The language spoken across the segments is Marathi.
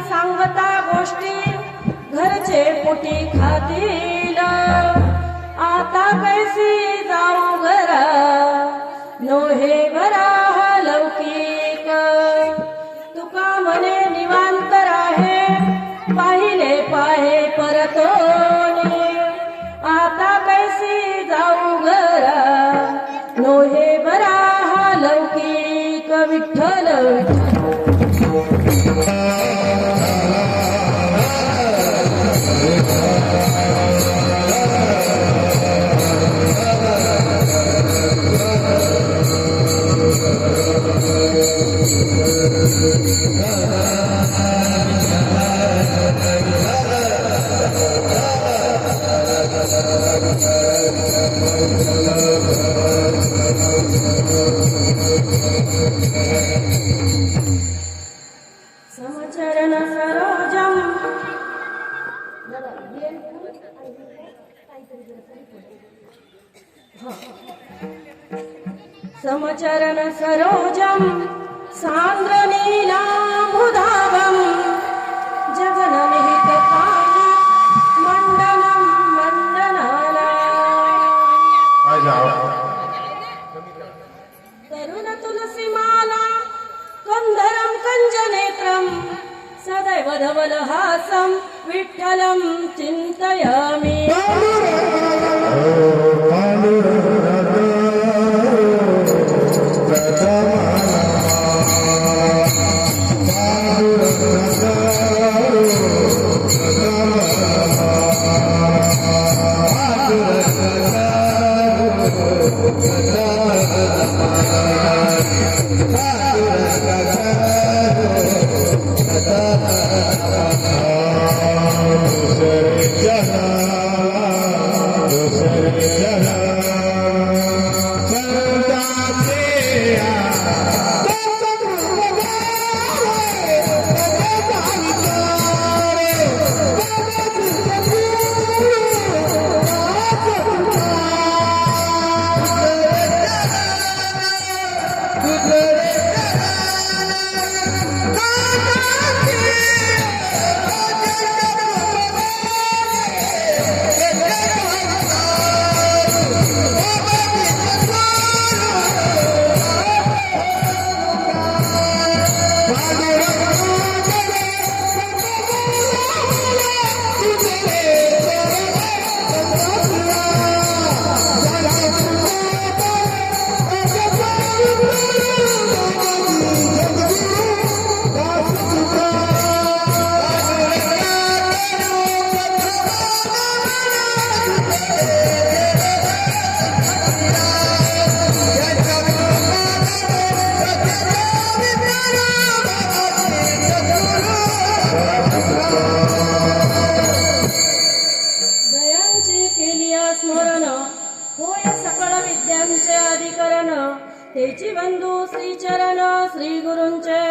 सांगता गोष्टी घरचे पोटी खातील आता कैसी जाऊ घरा नोहे बरा लौकिक तुका मने निवांत राहे पाहिले पाहे परतोनी आता कैसी जाऊ घरा नोहे बरा लौकिक विठ्ठल समचरण सरोजम समचरण सरोजम सांद्र नीलांबुधावम जगन्निहित पाणि मंडनं मंडनाला तरुण तुलसीमाला कंधरं कंजनेत्रं सदैव धवलहासं विठ्ठलं चिन्तयामि श्री गुरूंचे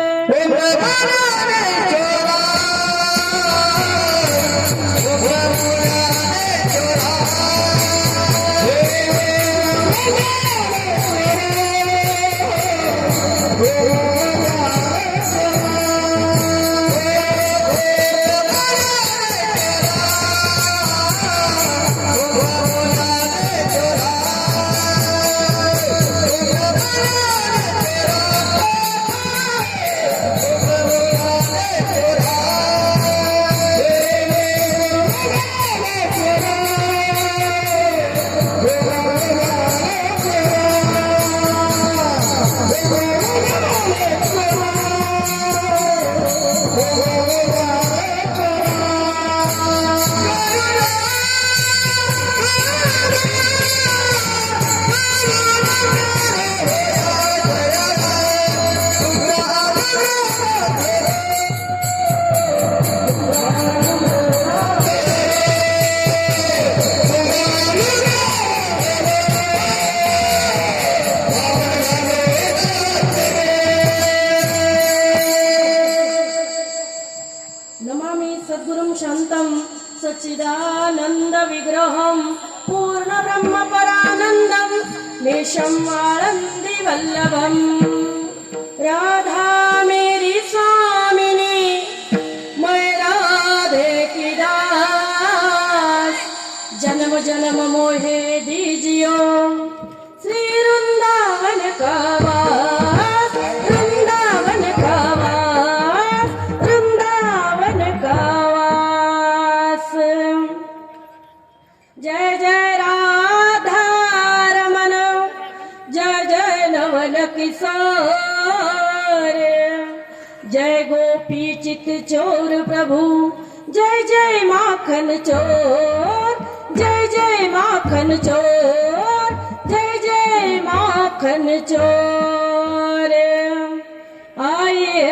शांतं सच्चिदानंद विग्रहं पूर्ण ब्रह्म परानंदं मेषं आनंदी वल्लभं राधा मेरी स्वामिनी मैं राधे की दास जन्म जन्म मोहे दीजियो श्री वृंदावन का वास वृंदावन का वास वृंदावन का वास जय जय राधा रमन जय जय नवल किशोर जय गोपी चित चोर प्रभु जय जय माखन चोर जय जय माखन चोर जय जय माखन चोर आइए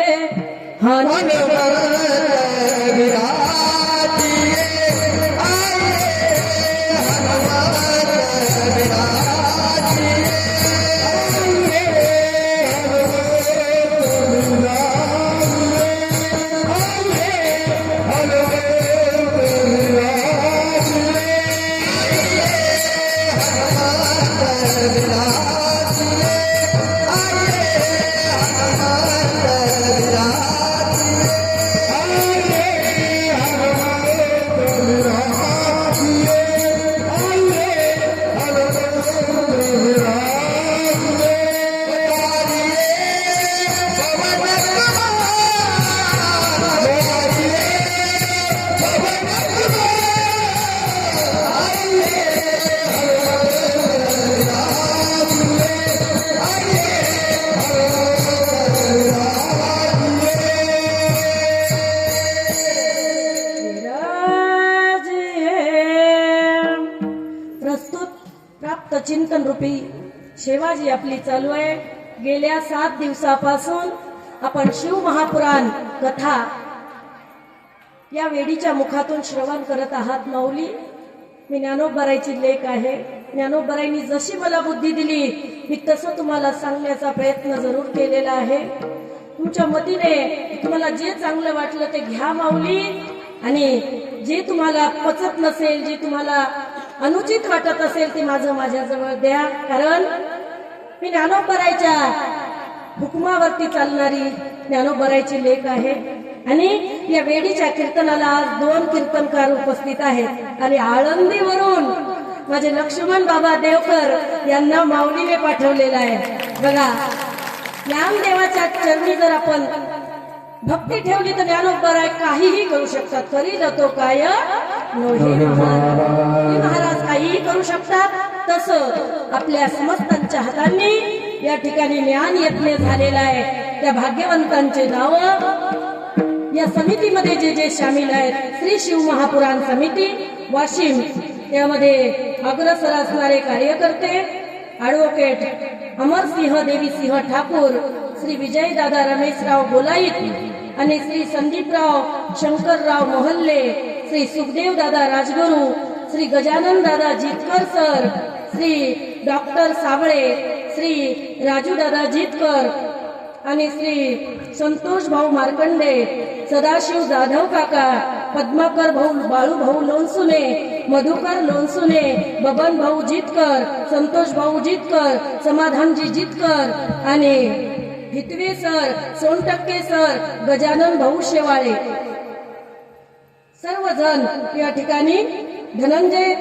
चिंतन रूपी सेवा जी आपली चालू आहे। गेल्या 7 दिवसापासून आपण शिव महापुराण कथा या वेडीच्या मुखातून श्रवण करत आहात। माऊली, मी ज्ञानोबराईची लेक आहे। ज्ञानोबराईंनी जशी मला बुद्धी दिली मी तसं तुम्हाला सांगण्याचा प्रयत्न जरूर केलेला आहे। तुमच्या मतीने तुम्हाला जे चांगलं वाटलं ते घ्या माऊली, आणि जे तुम्हाला पचत नसेल, जे तुम्हाला अनुचित वाटत असेल ते माझ्याजवळ द्या, कारण मी ज्ञानोबराईच्या हुकमावरती चालणारी ज्ञानोबराईची लेक आहे। आणि या वेडीच्या कीर्तनाला आज 2 कीर्तनकार उपस्थित आहेत आणि आळंदीवरून माझे लक्ष्मण बाबा देवकर यांना माऊलीने पाठवलेला आहे। बघा, ज्ञानदेवाच्या चरणी जर आपण भक्ती ठेवली तर ज्ञानोबराई काहीही करू शकतात। करील तो काय नोहे महाराज काहीही करू शकतात। तसं आपल्या समस्तांच्या हातांनी या ठिकाणी ज्ञान यज्ञ झालेला आहे। त्या भाग्यवंतांचे नाव या समितीमध्ये जे जे सामील आहेत, श्री शिव महापुराण समिती वाशिम, त्यामध्ये अग्रसर असणारे कार्यकर्ते ॲडव्होकेट अमरसिंह देवीसिंह ठाकूर, श्री विजयदादा रमेशराव गोलाईत आणि श्री संदीपराव शंकरराव मोहल्ले, श्री सुखदेव दादा राजगुरू, श्री गजानन दादा जितकर सर, श्री डॉक्टर साबळे, श्री राजू दादा जितकर, आणि श्री संतोष भाऊ मार्कंडे, सदाशिव जाधव काका, पद्माकर भाऊ, बाळू भाऊ लोणसुने, मधुकर लोणसुने, बबन भाऊ जितकर, संतोष भाऊ जितकर, समाधानजी जितकर आणि हितवे सर, सोनटक्के सर, गजानन भाऊ शेवाळे सर्वजण या ठिकाणी धनंजय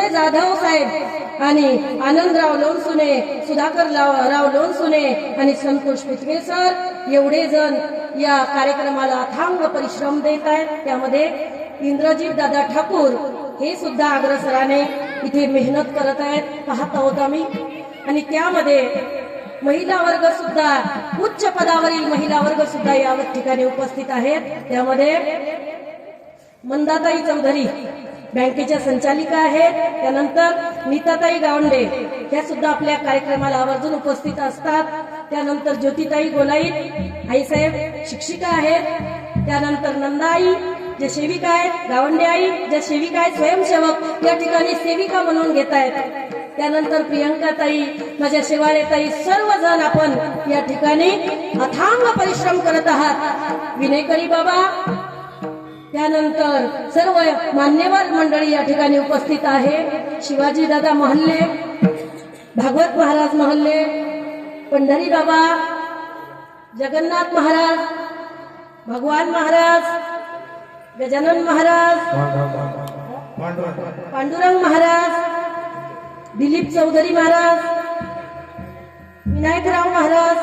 जाधव साहेब आणि आनंदराव लोणसुने, सुधाकर राव लोणसुने आणि संतोष पितवे सर एवढे जण या कार्यक्रमाला अथांग परिश्रम देत आहेत. त्यामध्ये इंद्रजीत दादा ठाकूर हे सुद्धा अग्रसराने इथे मेहनत करत आहेत, पाहत आहोत आम्ही. आणि त्यामध्ये महिला वर्ग सुद्धा, उच्च पदावरील महिला वर्ग सुद्धा या ठिकाणी उपस्थित आहेत. त्यामध्ये मंदाताई चौधरी बँकेच्या संचालिका आहेत. त्यानंतर नीताताई गावंडे त्या सुद्धा आपल्या कार्यक्रमाला आवर्जून उपस्थित असतात. त्यानंतर ज्योतिताई गोलाईत आईसाहेब शिक्षिका आहेत. त्यानंतर नंदाई ज्या सेविका आहेत, गावंडे आई ज्या सेविका आहेत, स्वयंसेवक या ठिकाणी सेविका म्हणून घेत आहेत. त्यानंतर प्रियंकाताई, माझ्या शेवाळेताई, सर्वजण आपण या ठिकाणी अथांग परिश्रम करत आहात. विनयकरी बाबा, त्यानंतर सर्व मान्यवर मंडळी या ठिकाणी उपस्थित आहे. शिवाजी दादा महल्ले, भागवत महाराज महल्ले, पंढरी बाबा, जगन्नाथ महाराज, भगवान महाराज, गजानन महाराज, पांडुरंग महाराज, दिलीप चौधरी महाराज, विनायकराव महाराज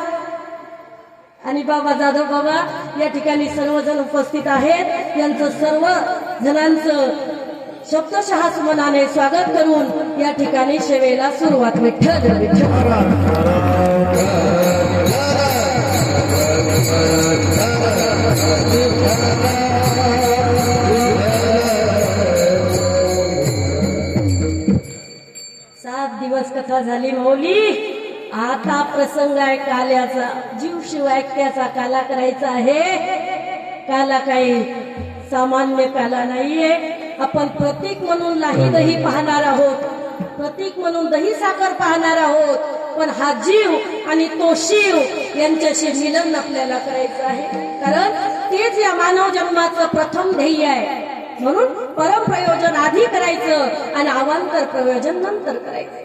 आणि बाबा जाधव बाबा या ठिकाणी सर्वजण उपस्थित आहेत. यांचं सर्व जणांचं शब्दशः सुमनाने स्वागत करून या ठिकाणी सेवेला सुरुवात. विठ्ठल दिवस कथा झाली माऊली. आता प्रसंग आहे काल्याचा. जीव शिवायक्याचा काला करायचा आहे. काला काही सामान्य काला नाहीये. आपण प्रतीक म्हणून लाही दही पाहणार आहोत, प्रतीक म्हणून दही साखर पाहणार आहोत. पण हा जीव आणि तो शिव यांच्याशी मिलन आपल्याला करायचं आहे. कारण तेच या मानव जन्माचं प्रथम ध्येय आहे. म्हणून परम प्रयोजन आधी करायचं आणि अवांतर प्रयोजन नंतर करायचं.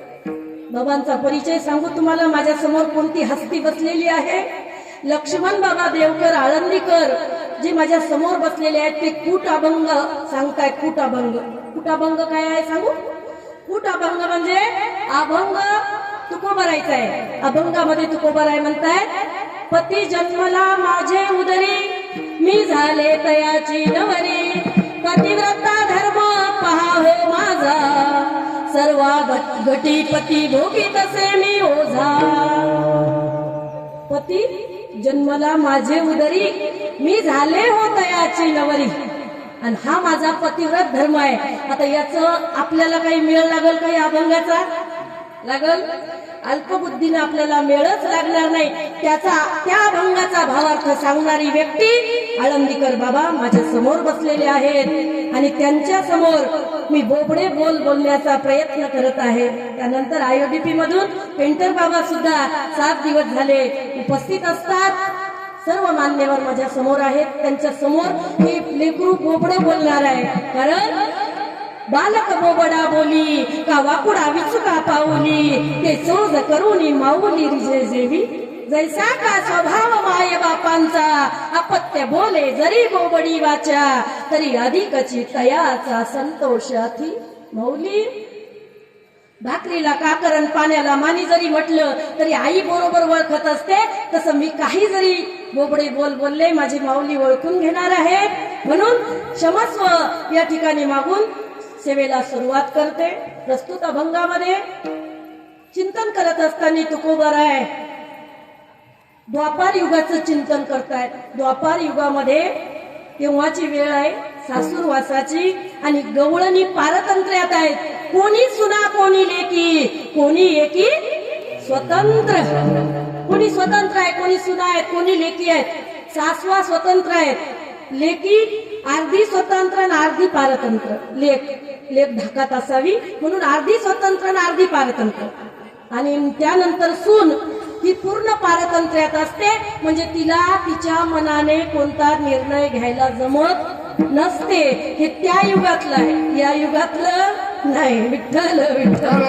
बाबांचा परिचय सांगू तुम्हाला. माझ्या समोर कोणती हस्ती बसलेली आहे? लक्ष्मण बाबा देवकर आळंदीकर जे माझ्या समोर बसलेले आहेत ते कूट अभंग सांगताय. कूट अभंग, कूट अभंग काय आहे सांगू? कूट अभंग म्हणजे अभंग तुकोबारायचा आहे. अभंगामध्ये तुकोबाराय म्हणताय, पती जन्मला माझे उदरी, मी झाले तयाची नवरी, पतिव्रता धर्म पहा हो माझा, सर्वा घटी पती भोगी तसे मी ओझा. पती जन्मला माझे उदरी, मी झाले हो तयाची नवरी. आणि हा माझा पतिव्रत धर्म आहे. आता याचं आपल्याला काही मेळ लागल काही अभंगाचा? लागल? अल्पबुद्धीने आपल्याला मेळच लागणार नाही. त्या अभंगाचा भावार्थ सांगणारी व्यक्ती आळंदीकर बाबा माझ्या समोर बसलेले आहेत आणि त्यांच्या समोर मी बोबडे बोलण्याचा प्रयत्न करत आहे. त्यानंतर IODP मधून पेंटर बाबा सुद्धा 7 दिवस झाले उपस्थित असतात. सर्व मान्यवर माझ्या समोर आहेत. त्यांच्या समोर हे लेकरू बोबडं बोलणार आहे. कारण बालक बोबडा बोली का वाकुडा विचुका पाऊली, ते सोज करुनी माऊली रिजे जेवी, जैसा का स्वभाव माय बापांचा, अपत्य बोले जरी बोबडी वाचा, तरी अधिकची तयाचा संतोषाती माऊली. भाकरीला काकरण पाण्याला मानी जरी म्हटलं तरी आई बरोबर ओळखत असते. तसं मी काही जरी बोबडे बोलले माझी माऊली ओळखून घेणार आहे. म्हणून क्षमस्व या ठिकाणी मागून सेवेला सुरुवात करते. प्रस्तुत अभंगामध्ये चिंतन करत असताना तुकोबाराय द्वापार युगाचं चिंतन करतायत. द्वापार युगामध्ये तेव्हाची वेळ आहे सासूरवासाची आणि गवळणी पारतंत्र्यात आहेत. कोणी सुना कोणी लेकी, कोणी एकी स्वतंत्र. कोणी स्वतंत्र आहे, कोणी सुना आहेत, कोणी लेकी आहेत. सासवा स्वतंत्र आहेत, लेकी अर्धी स्वतंत्र आणि अर्धी पारतंत्र. लेक धाकात असावी म्हणून अर्धी स्वतंत्र आणि अर्धी पारतंत्र. आणि त्यानंतर सून ती पूर्ण पारतंत्र्यात असते, म्हणजे तिला तिच्या मनाने कोणता निर्णय घ्यायला जमत नसते. हे त्या युगातलं आहे, या युगातलं नाही. विठ्ठल विठ्ठल.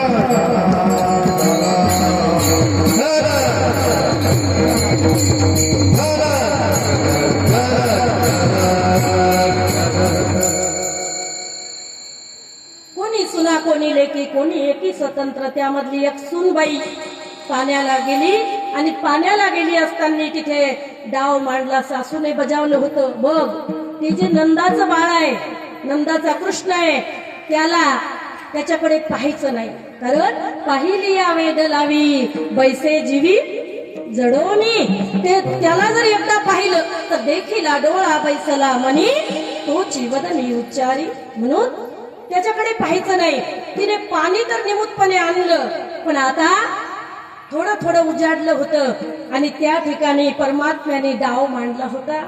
कोणी सुना कोणी लेकी कोणी एकी स्वतंत्र. त्यामधली एक सूनबाई पाण्याला गेली आणि पाण्याला गेली असताना तिथे डाव मांडला. सासूने बजावलं होतं, बघ ते जे नंदाचं बाळ आहे, नंदाचा कृष्ण आहे, त्याच्याकडे पाहायचं नाही, कारण पाहिली या वेद लावी बैसे जीवी जडोनी. त्याला जर एकदा पाहिलं तर देखील डोळा बैसला म्हणी तोची वदनी उच्चारी. म्हणून त्याच्याकडे पाहायचं नाही. तिने पाणी तर निमूटपणे आणलं, पण आता थोडं थोडं उजाडलं होतं आणि त्या ठिकाणी परमात्म्याने डाव मांडला होता.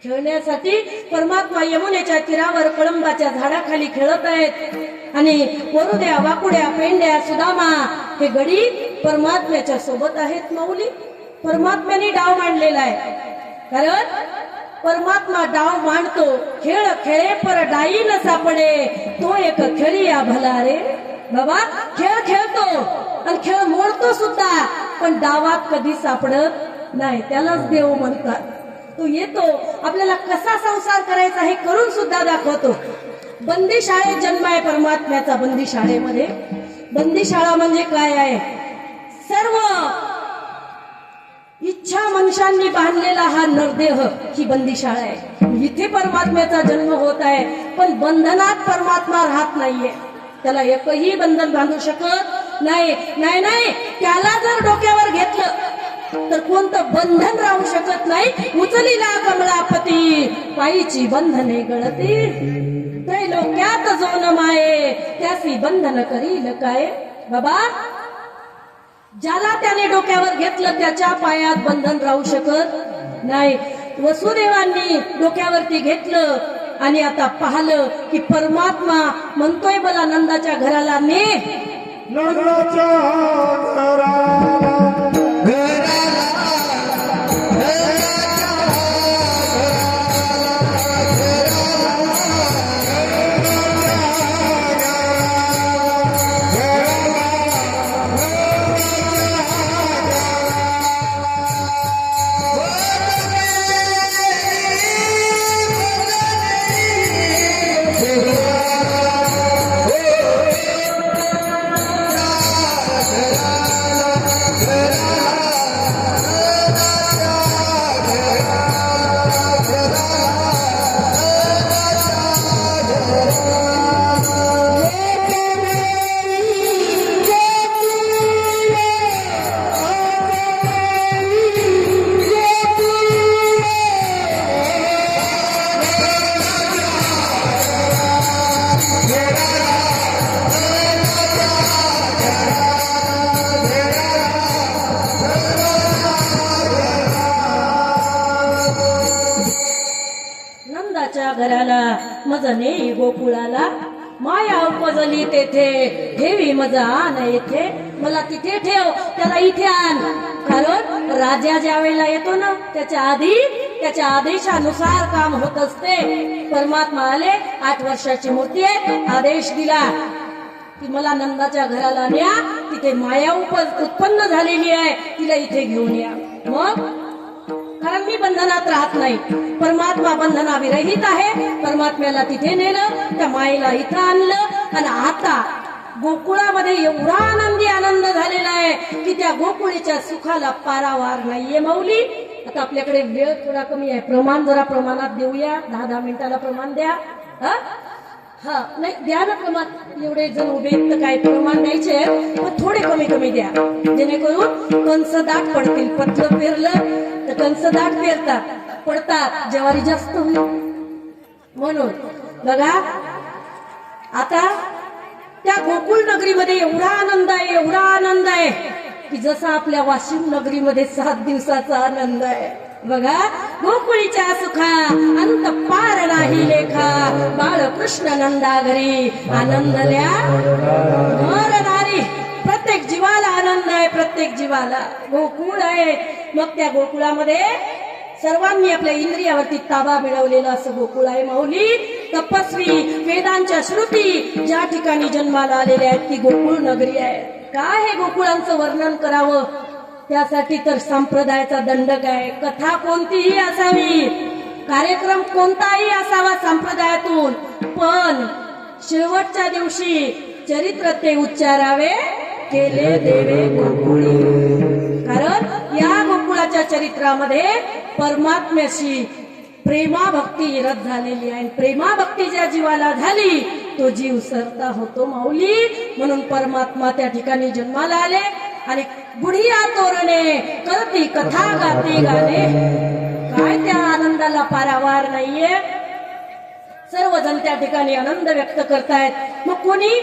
खेळण्यासाठी परमात्मा यमुनेच्या तीरावर कळंबाच्या झाडाखाली खेळत आहेत आणि वरुद्या वाकुड्या पेंड्या सुदामा हे गडी परमात्म्याच्या सोबत आहेत. माऊली, परमात्म्याने डाव मांडलेला आहे, कारण परमात्मा डाव मांडतो. खेळ खेळे पर डाई न सापडे, तो एक खेळिया भला रे. बाबा खेळ खेळतो आणि खेळ मोडतो सुद्धा, पण डावात कधी सापडत नाही. त्यालाच देव म्हणतात. तो येतो, आपल्याला कसा संसार करायचा हे करून सुद्धा दाखवतो. बंदी शाळेत जन्म आहे परमात्म्याचा. बंदी शाळेमध्ये, बंदी शाळा म्हणजे काय आहे? सर्व इच्छा मनुष्यांनी बांधलेला हा नरदेह ही बंदी शाळा आहे. इथे परमात्म्याचा जन्म होत आहे, पण बंधनात परमात्मा राहत नाहीये. त्याला एकही बंधन बांधू शकत नाही. नाही नाही, त्याला जर डोक्यावर घेतलं तर कोणतं बंधन राहू शकत नाही. उचलीला कमळापती पायीची बंधने गळती, त्रैलोक्यात जो न माये त्यासी बंधन करील काय. बाबा, ज्याला त्याने डोक्यावर घेतलं त्याच्या पायात बंधन राहू शकत नाही. वसुदेवांनी डोक्यावरती घेतलं आणि आता पाहिलं की परमात्मा म्हणतोय मला नंदाच्या घराला ने. नंदाच्या घराला घराला मज नेई गोकुळाला. माया उपजली तेथे ठेवी मज आण येथे. मला तिथे ठेव, त्याला इथे आण. कारण राजा ज्या वेळेला येतो ना, त्याच्या आधी त्याच्या आदेशानुसार काम होत असते. परमात्मा आले, 8 वर्षाची मूर्ती आहे, आदेश दिला की मला नंदाच्या घराला न्या. तिथे माया उत्पन्न झालेली आहे, तिला इथे घेऊन या. मग कारण मी बंधनात राहत नाही, परमात्मा बंधनाविरहित आहे. परमात्म्याला तिथे नेलं, त्या मायेला इथं आणलं आणि आता गोकुळामध्ये एवढा आनंद झालेला आहे की त्या गोकुळीच्या सुखाला पारावार नाहीये. माऊली, आता आपल्याकडे वेळ थोडा कमी आहे, प्रमाण जरा प्रमाणात देऊया. 10-10 मिनिटाला प्रमाण द्या. हा नाही द्या ना प्रमाण. एवढे जण उभे तर काय प्रमाण द्यायचे, पण थोडे कमी कमी द्या, जेणेकरून कंस दाट पडतील. पतलं पेरलं तर कंस दाट पेरतात, पडतात, ज्वारी जास्त होईल. म्हणून बघा, आता त्या गोकुळ नगरीमध्ये एवढा आनंद आहे, एवढा आनंद आहे की जसा आपल्या वाशिम नगरीमध्ये 7 दिवसाचा आनंद आहे. बघा, गोकुळीच्या सुखा अंत पार नाही लेखा. बाळकृष्ण नंदा घरी आनंदल्या नर नारी. प्रत्येक जीवा गोकुळाला आनंद आहे, प्रत्येक जीवाला गोकुळ आहे. मग त्या गोकुळामध्ये सर्वांनी आपल्या इंद्रियावरती ताबा मिळवलेला असं गोकुळ आहे माऊली. तपस्वी वेदांच्या श्रुती ज्या ठिकाणी जन्माला आलेल्या आहेत ती गोकुळ नगरी आहे. काय हे गोकुळांचं वर्णन करावं, त्यासाठी तर संप्रदायाचा दंडक आहे. कथा कोणतीही असावी, कार्यक्रम कोणताही असावा संप्रदायातून, पण शेवटच्या दिवशी चरित्र ते उच्चारावे, केले देवे गोकुळी. कारण या गोकुळाच्या चरित्रामध्ये परमात्म्याशी प्रेमाभक्ती रथ झालेली आहे. प्रेमाभक्ती ज्या जीवाला झाली तो जीव सरता होतो माऊली. म्हणून परमात्मा त्या ठिकाणी जन्माला आले आणि बुढिया तोरणे करती कथा गाती गाणे. काय त्या आनंदाला पारावार नाहीये. सर्वजण त्या ठिकाणी आनंद व्यक्त करतायत. मग कोणी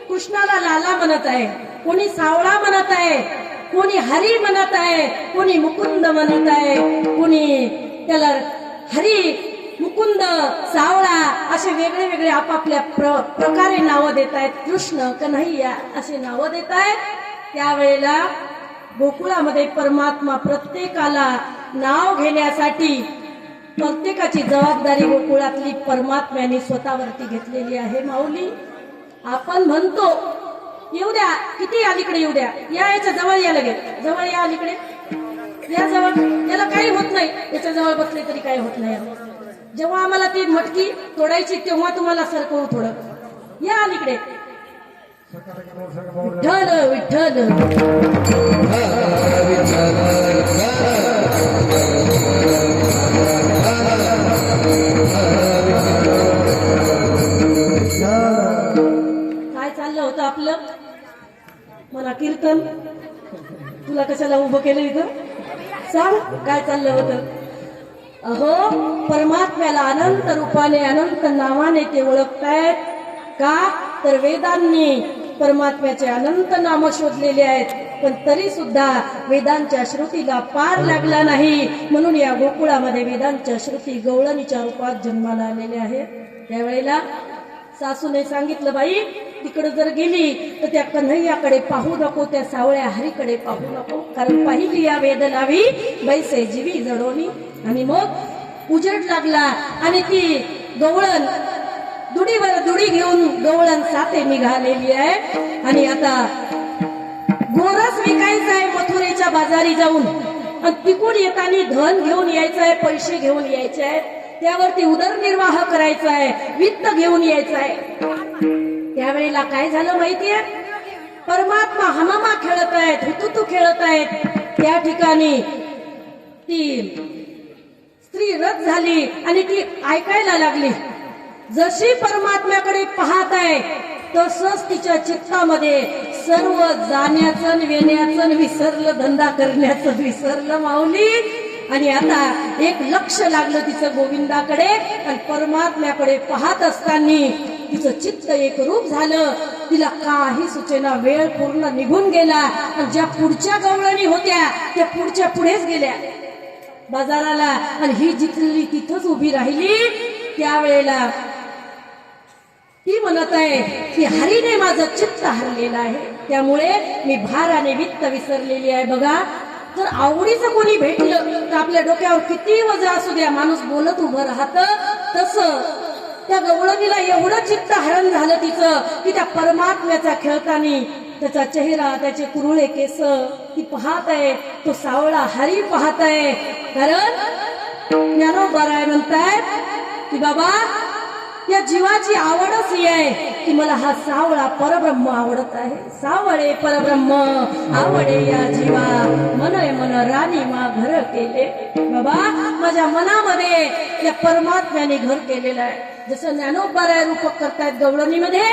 कृष्णाला लाला म्हणत आहे, कोणी सावळा म्हणत आहे, कोणी हरी म्हणत आहे, कोणी मुकुंद म्हणत आहे, कोणी त्याला हरी मुकुंद सावळा असे वेगळे वेगळे आपापल्या प्रकारे नावं देत आहेत. कृष्ण कन्हैया असे नावं देत आहेत. त्यावेळेला गोकुळामध्ये परमात्मा प्रत्येकाला नाव घेण्यासाठी प्रत्येकाची जबाबदारी गोकुळातली परमात्म्याने स्वतःवरती घेतलेली आहे माऊली. आपण म्हणतो येऊ द्या, किती अलीकडे येऊ द्या, याच्या जवळ या, लगेच जवळ या, अलीकडे या, जवळ, याला काही होत नाही, याच्या जवळ बसले तरी काही होत नाही. जेव्हा आम्हाला ती मटकी तोडायची तेव्हा तुम्हाला सरकवू थोडं, या अलीकडे. विठ्ठल विठ्ठल काय चाललं होतं आपलं मला कीर्तन? तुला कशाला उभं केलं इथं? सांग काय चाललं होतं? अहो, परमात्म्याला अनंत रूपाने अनंत नावाने ते ओळखतायत. का तर वेदांनी परमात्म्याचे अनंत नाम शोधलेले आहेत, पण तरी सुद्धा वेदांच्या श्रुतीला पार लागला नाही. म्हणून या गोकुळामध्ये वेदांच्या श्रुती गवळणीच्या रूपात जन्माला आलेल्या आहेत. त्यावेळेला सासूने सांगितलं, बाई तिकडे जर गेली तर त्या कन्हैयाकडे पाहू नको, त्या सावळ्या हरीकडे पाहू नको, कारण पाहिली या वेद लावी बैसे जीवी जडोनी. आणि मग उजेड लागला आणि ती गवळण दुडीवर दुडी घेऊन गवळण साथे निघालेली आहे. आणि आता गोरस विकायचं आहे मथुरेच्या बाजारी जाऊन, आणि तिकून येताना धन घेऊन यायचं आहे, पैसे घेऊन यायचे आहेत, त्यावरती उदरनिर्वाह करायचा आहे, वित्त घेऊन यायचं आहे. त्यावेळेला काय झालं माहितीये? परमात्मा हमामा खेळत आहेत, हुतुतू खेळत आहेत. त्या ठिकाणी ती स्त्री रथ झाली आणि ती ऐकायला लागली. जशी परमात्म्याकडे पाहत आहे तसंच तिच्या चित्तामध्ये सर्व जाण्याचं वेण्याचं विसरलं, धंदा करण्याचं विसरलं माऊली. आणि आता एक लक्ष लागलं तिचं गोविंदाकडे, आणि परमात्म्याकडे पाहत असताना तिचं चित्त एक रूप झालं. तिला काही सुचेना, वेळ पूर्ण निघून गेला. आणि ज्या पुढच्या गवळणी होत्या त्या पुढच्या पुढेच गेल्या बाजाराला, आणि ही जिथली तिथंच उभी राहिली. त्यावेळेला ती म्हणत आहे की हरीने माझं चित्त हरलेलं आहे, त्यामुळे मी भाराने वित्त विसरलेली आहे. बघा, जर आवडीचं कोणी भेटलं तर आपल्या डोक्यावर किती वजन असू द्या, माणूस बोलत उभं राहत. तसं त्या गवळणीला एवढं चित्त हरण झालं तिचं की त्या परमात्म्याचा खेळताना त्याचा चेहरा, त्याचे कुरुळे केस ती पाहत आहे, तो सावळा हरी पाहत आहे. कारण ज्ञानोबा म्हणतायत की बाबा, या जीवाची आवडच ही आहे की मला हा सावळा परब्रह्म आवडत आहे. सावळे परब्रह्म आवडे या जीवा, मन मन राणी मा घर केले. बाबा, माझ्या मनामध्ये या परमात्म्याने घर केलेलं आहे. जसं ज्ञानोबा रूपक करतायत गवळणीमध्ये,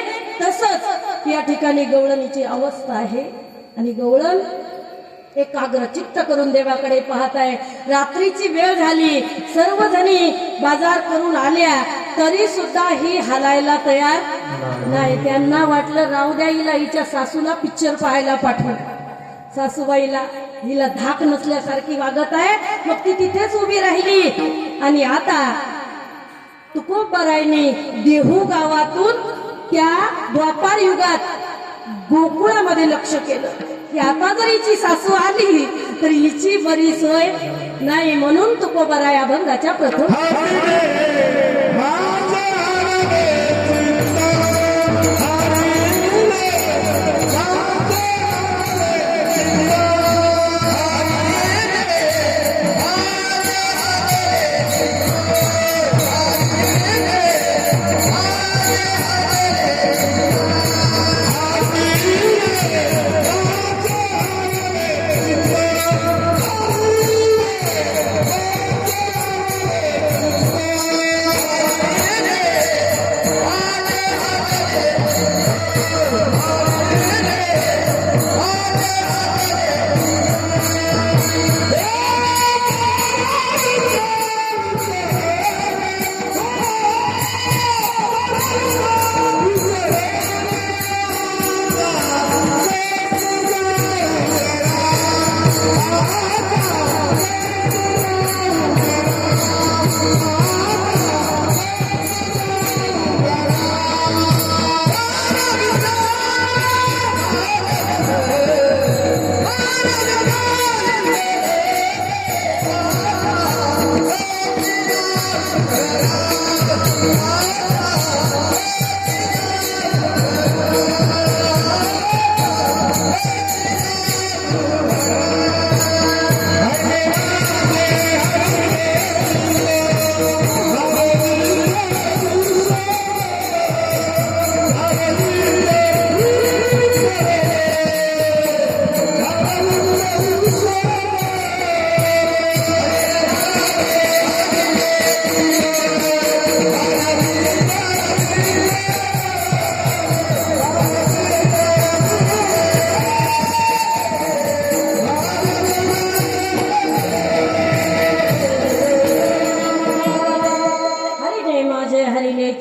तसंच या ठिकाणी गवळणीची अवस्था आहे. आणि गवळण एकाग्र चित्त करून देवाकडे पाहत आहे. रात्रीची वेळ झाली, सर्वजणी बाजार करून आल्या, तरी सुद्धा ही हलायला तयार नाही. त्यांना वाटलं राहू द्या, हिला हिच्या सासूला पिक्चर पाहायला पाठवू. सासूबाईला हिला धाक नसल्यासारखी वागत आहे. मग ती तिथेच उभी राहिली. आणि आता तुकोबारायने देहू गावातून त्या द्वापार युगात गोकुळामध्ये लक्ष केलं. की आता जर हिची सासू आली तर हिची बरी सोय नाही, म्हणून तुकोबरा या अभंगाच्या प्रथम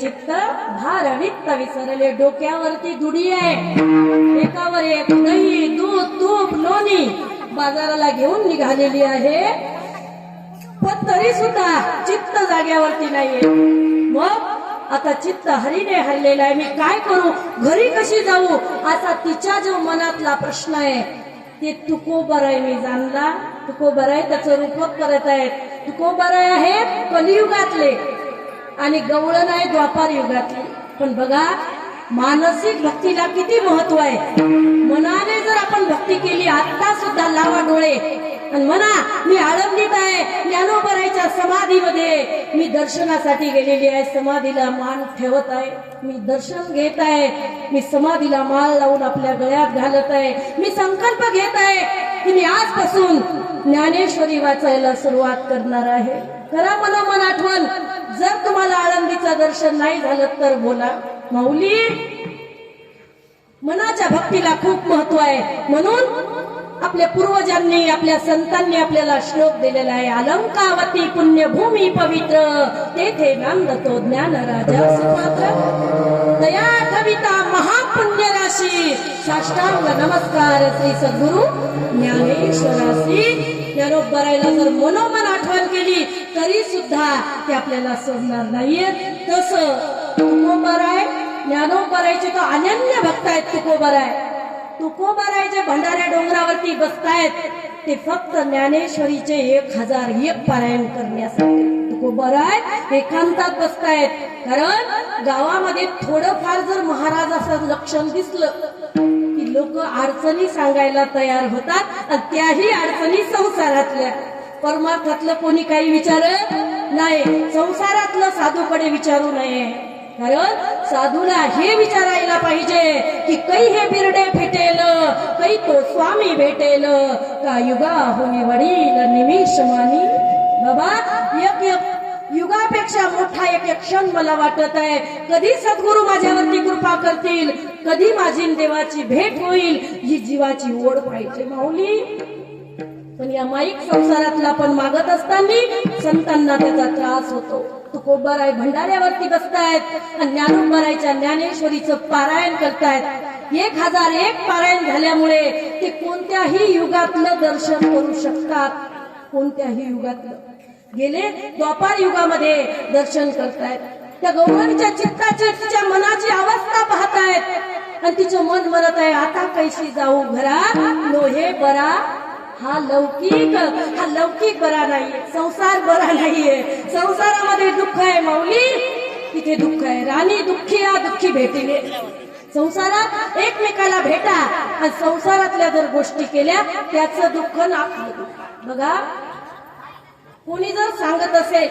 चित्त भार नित्त विसरले, डोक्यावरती दुडी आहे, एकावर एक दही दूध तूप लोणी बाजाराला घेऊन निघालेली आहे, पण तरी सुद्धा चित्त जाग्यावरती नाहीये. मग आता चित्त हरीने हरलेला आहे, मी काय करू, घरी कशी जाऊ, असा तिच्या जो मनातला प्रश्न आहे. ते तुकोबराय मी जाणला, तुकोबराय त्याचं रूपक करत आहेत. तुकोबराय आहे कलियुगातले आणि गवळण आहे द्वापार युगातले. पण बघा मानसिक भक्तीला किती महत्व आहे. मनाने जर आपण भक्ती केली, आता सुद्धा लावा डोळे आणि म्हणा मी आळंदीत आहे, ज्ञानोबरायच्या समाधीमध्ये मी दर्शनासाठी गेलेली आहे, समाधीला मान ठेवत आहे, मी दर्शन घेत आहे, मी समाधीला माळ लावून आपल्या गळ्यात घालत आहे, मी संकल्प घेत आहे की मी आजपासून ज्ञानेश्वरी वाचायला सुरुवात करणार आहे. करा मनोमन आठवण. जर तुम्हाला आळंदीचं दर्शन नाही झालं तर बोला. माऊली मनाच्या भक्तीला खूप महत्व आहे, म्हणून आपल्या पूर्वजांनी आपल्या संतांनी आपल्याला श्लोक दिलेला आहे. अलंकावती पुण्यभूमी पवित्र, तेथे नांदतो ज्ञान राजा सुपात्र, दया कविता महापुण्य राशी, साष्टांग नमस्कार श्री सद्गुरु ज्ञानेश्वरासी. ज्ञानोबरायला जर मनोमन आठवण केली तरी सुद्धा ते आपल्याला सोडणार नाहीये. तसं तुकोबराय ज्ञानोबरायचे तो अनन्य भक्त आहेत. तुकोबराय जे भंडाऱ्या डोंगरावरती बसतायत ते फक्त ज्ञानेश्वरीचे 1001 पारायण करण्यासाठी. तुकोबराय एकांतात बसतायत, कारण गावामध्ये थोडंफार जर महाराजाचं लक्षण दिसलं की लोक अडचणी सांगायला तयार होतात, आणि त्याही अडचणी संसारातल्या. परमार्थातलं कोणी काही विचारत नाही, संसारातलं साधूकडे विचारू नये, कारण साधूला हे विचारायला पाहिजे की कै हे बिरडे फिटेल, कै तो स्वामी भेटेल, का युगाहुनी वडील निमिष मानी. बाबा एक युगापेक्षा मोठा एक क्षण मला वाटत आहे. कधी सद्गुरु माझ्यावरती कृपा करतील, कधी माझी देवाची भेट होईल, ही जीवाची ओढ पाहिजे माऊली. पण या माईक संसारातला आपण मागत असताना संतांना त्याचा त्रास होतो. तुकोबराय भंडाऱ्यावरती बसतायत आणि ज्ञानोबरायच्या ज्ञानेश्वरीचं पारायण करतायत. 1001 पारायण झाल्यामुळे ते कोणत्याही युगातलं दर्शन करू शकतात, कोणत्याही युगातलं. गेले द्वापार युगामध्ये दर्शन करतायत. त्या गौरवीच्या चित्ताची तिच्या मनाची अवस्था पाहतायत. आणि तिचं मन म्हणत आहे आता कैशी जाऊ घरा लोहे बरा हा लौकिक बरा नाहीये, संसार बरा नाहीये. संसारामध्ये दुःख आहे माऊली, तिथे दुःख आहे. राणी दुःखी या दुःखी भेटीने. संसारात एकमेकाला भेटा आणि संसारातल्या जर गोष्टी केल्या त्याचं दुःख ना आपलं दुःख. बघा कोणी जर सांगत असेल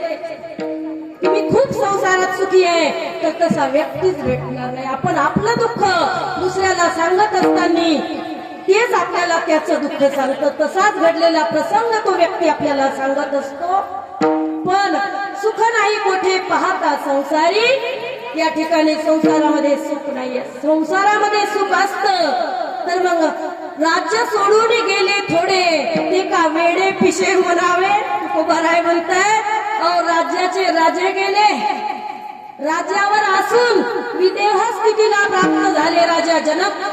की मी खूप संसारात सुखी आहे तर तसा व्यक्तीच भेटणार नाही. आपण आपलं दुःख दुसऱ्याला सांगत असताना तेच आपल्याला त्याचं दुःख सांगतं. तसाच घडलेला प्रसंग तो व्यक्ती आपल्याला सांगत असतो. पण सुख नाही कोठे पाहता संसारी, या ठिकाणी संसारामध्ये सुख नाहीये. संसारामध्ये सुख असतं तर मग राज्य सोडून गेले थोडे ते का वेडे पिशे म्हणावे. तुकोबाराय म्हणताय राज्याचे राजे गेले, राज्यावर असून विदेह स्थितीला प्राप्त झाले राजा जनक.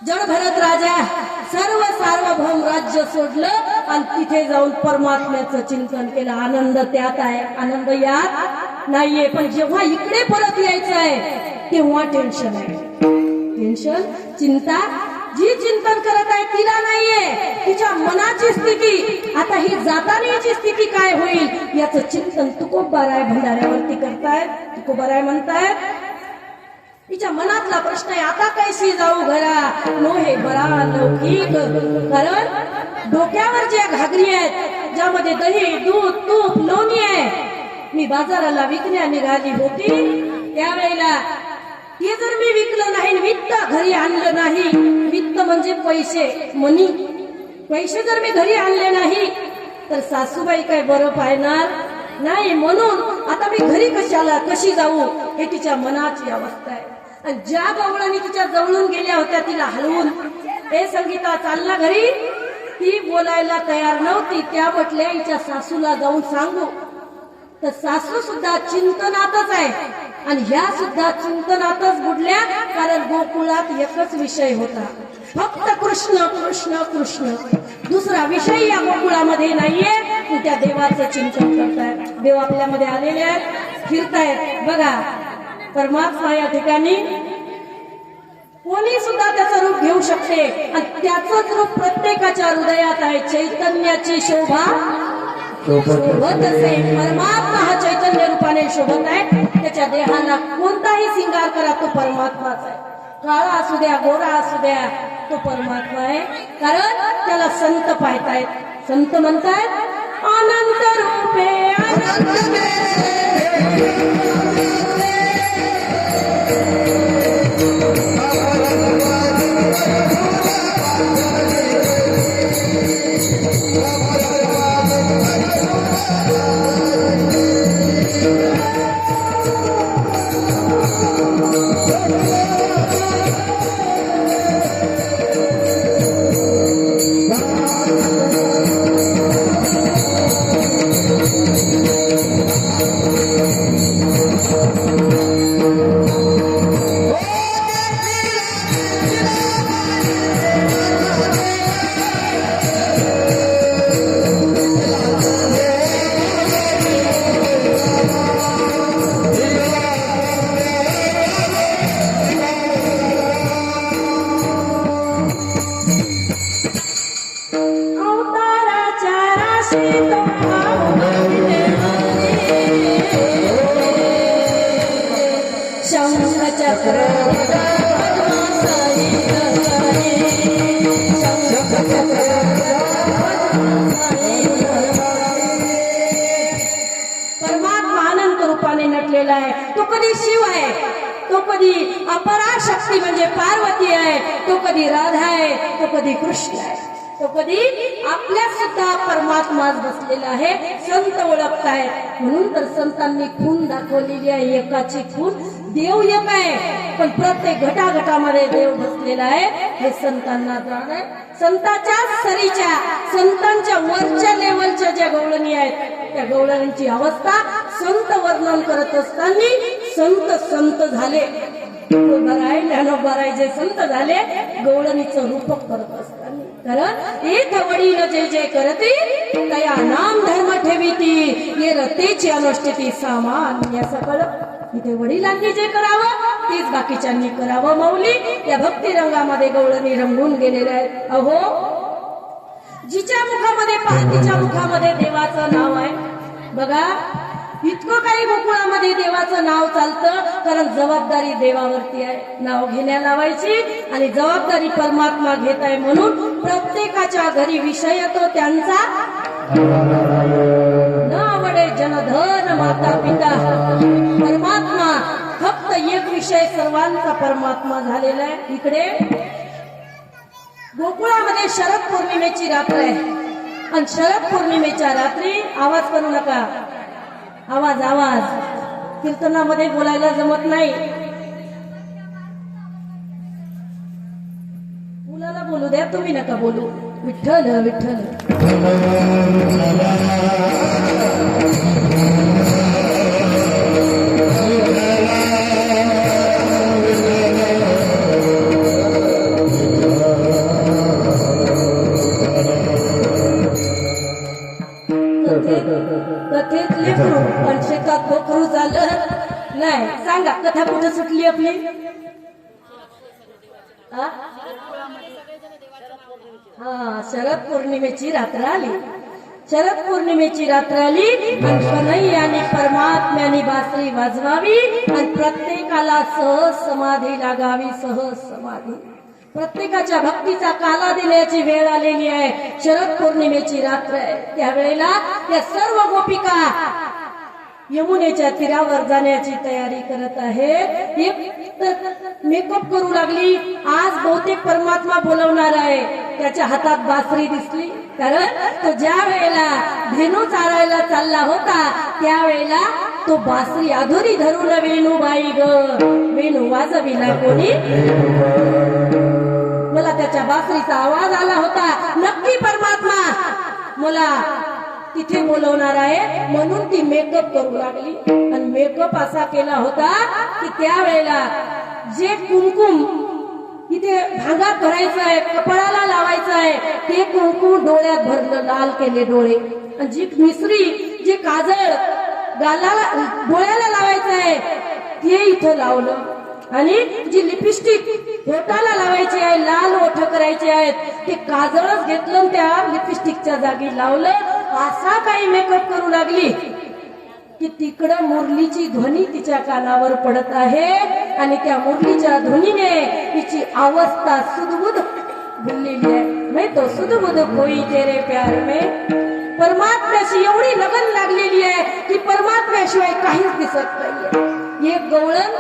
जडभरत राजा सर्व सार्वभौम राज्य सोडलं आणि तिथे जाऊन परमात्म्याचं चिंतन केलं. आनंद त्यात आहे, आनंद यात नाहीये. पण जेव्हा इकडे परत यायचं आहे तेव्हा टेन्शन आहे. टेन्शन, चिंता. जी चिंतन करत आहे तिला नाहीये, तिच्या मनाची स्थिती. आता ही जातानीची स्थिती काय होईल याचं चिंतन तुकोबाराय भंडाऱ्यावरती करतायत. तुकोबाराय म्हणतायत तिच्या मनातला प्रश्न आहे आता कैसी जाऊ घरा लोहे बरा लौकिक. कारण डोक्यावर ज्या घागरी आहेत ज्यामध्ये दही दूध तूप लोणी आहे, मी बाजाराला विकण्या निघाली होती त्यावेळेला ते जर मी विकलं नाही, वित्त घरी आणलं नाही, वित्त म्हणजे पैसे, मनी, पैसे जर मी घरी आणले नाही तर सासूबाई काय बरं पाहणार नाही. म्हणून आता मी घरी कशी जाऊ हे तिच्या मनाची अवस्था आहे. आणि ज्या गवळणी तिच्या जवळून गेल्या होत्या तिला हलवून हे संगीता चालला घरी, ती बोलायला तयार नव्हती. त्या म्हटल्या हिच्या सासूला जाऊन सांगू. तर सासू सुद्धा चिंतनातच आहे आणि ह्या सुद्धा चिंतनातच बुडल्या. कारण गोकुळात एकच विषय होता, फक्त कृष्ण कृष्ण कृष्ण. दुसरा विषय या गोकुळामध्ये नाहीये. त्या देवाचं चिंतन करतायत. देव आपल्यामध्ये आलेले आहेत, फिरतायत. बघा परमात्मा या ठिकाणी कोणी सुद्धा त्याचं रूप घेऊ शकते आणि त्याचंच रूप प्रत्येकाच्या हृदयात आहे. चैतन्याची शोभा शोभत असेल. परमात्मा हा चैतन्य रूपाने शोभत आहे. त्याच्या देहाला कोणताही सिंगार करा तो परमात्माच आहे. काळा असू द्या गोरा असू द्या तो परमात्मा आहे. कारण त्याला संत पाहतायत. संत म्हणतायत आनंद रूपे आनंद तो कधी शिव आहे, तो कधी अपराशक्ती म्हणजे पार्वती आहे, तो कधी राधा आहे, तो कधी कृष्ण आहे, तो कधी आपल्या सुद्धा परमात्माच बसलेला आहे. संत ओळखतायत. म्हणून तर संतांनी खून दाखवलेली आहे. एकाची खून देव एक आहे पण प्रत्येक घटाघटामध्ये देव बसलेला आहे हे संतांना जाण आहे. संतांच्या सरीच्या संतांच्या वरच्या लेवलच्या ज्या गवळणी आहेत त्या गवळणींची अवस्था संत वर्णन करत असताना संत संत झाले. जे संत झाले गवळणीचं रूपक करत असताना. कारण एक वडील जय जय करते तया नाम धर्म ठेव ठेविती ये रतेची अनुष्ठिती सामान्य सकळ. इथे वडिलांनी जे करावं तेच बाकीच्यांनी करावं. माऊली या भक्ती रंगामध्ये गवळणी रंगून गेलेले आहेत. अहो, जिच्या मुखामध्ये तिच्या मुखामध्ये देवाचं नाव आहे. बघा, इतकं काही गोकुळामध्ये देवाचं नाव चालतं, कारण जबाबदारी देवावरती आहे. नाव घेण्या लावायची आणि जबाबदारी परमात्मा घेत आहे. म्हणून प्रत्येकाच्या घरी विषय तो त्यांचा न आवडे जनधन माता पिता. परमात्मा फक्त एक विषय सर्वांचा परमात्मा झालेला आहे. इकडे गोकुळामध्ये शरद पौर्णिमेची रात्र आहे आणि शरद पौर्णिमेच्या रात्री आवाज करू नका. आवाज आवाज कीर्तनामध्ये बोलायला जमत नाही. मुलाला बोलू द्या, तुम्ही नका बोलू. विठ्ठल विठ्ठल. कथेत लेकरू पण शेतात पोखरू झालं नाही. सांगा, कथा कुठं सुटली आपली? हा, शरद पौर्णिमेची रात्र आली. शरद पौर्णिमेची रात्र आली आणि कन्हैयाने परमात्म्याने बासरी वाजवावी आणि प्रत्येकाला सहज समाधी लागावी. सहज समाधी. प्रत्येकाच्या भक्तीचा काला देण्याची वेळ आलेली आहे. शरद पौर्णिमेची रात्र आहे. त्यावेळेला या सर्व गोपिका यमुनेच्या तीरावर जाण्याची तयारी करत आहे. एक मेकअप करू लागली. आज बहुतेक परमात्मा बोलवणार आहे. त्याच्या हातात बासरी दिसली, कारण तो ज्या वेळेला धेनू चारायला चालला होता त्यावेळेला तो बासरी अधुरी धरून वेणूबाई ग वेणू वाजविला कोणी. मला त्याच्या बासरीचा आवाज आला होता. नक्की परमात्मा मला तिथे बोलवणार आहे, म्हणून ती मेकअप करू लागली. आणि मेकअप असा केला होता की त्यावेळेला जे कुंकुम इथे भांगात भरायचं आहे, कपाळाला लावायचं आहे, ते कुंकुम डोळ्यात भरलं, लाल केले डोळे. आणि जी मिसरी, जे काजळ गालाला डोळ्याला लावायचं आहे ते इथं लावलं. आणि जी लिपस्टिक होठाला लावायची आहे, लाल ओठ करायचे आहेत, ते काजळच घेतलं त्या लिपस्टिकच्या जागी लावलं. असा काही मेकअप करू लागली की तिकडं मुरलीची ध्वनी तिच्या कानावर पडत आहे आणि त्या मुरलीच्या ध्वनीने तिची अवस्था सुदबुद भुललेली आहे. मैं तो सुदबुद कोई तेरे प्यार में. परमात्म्याशी एवढी लगन लागलेली आहे की परमात्म्याशिवाय काहीच दिसत नाहीये. एक गवळण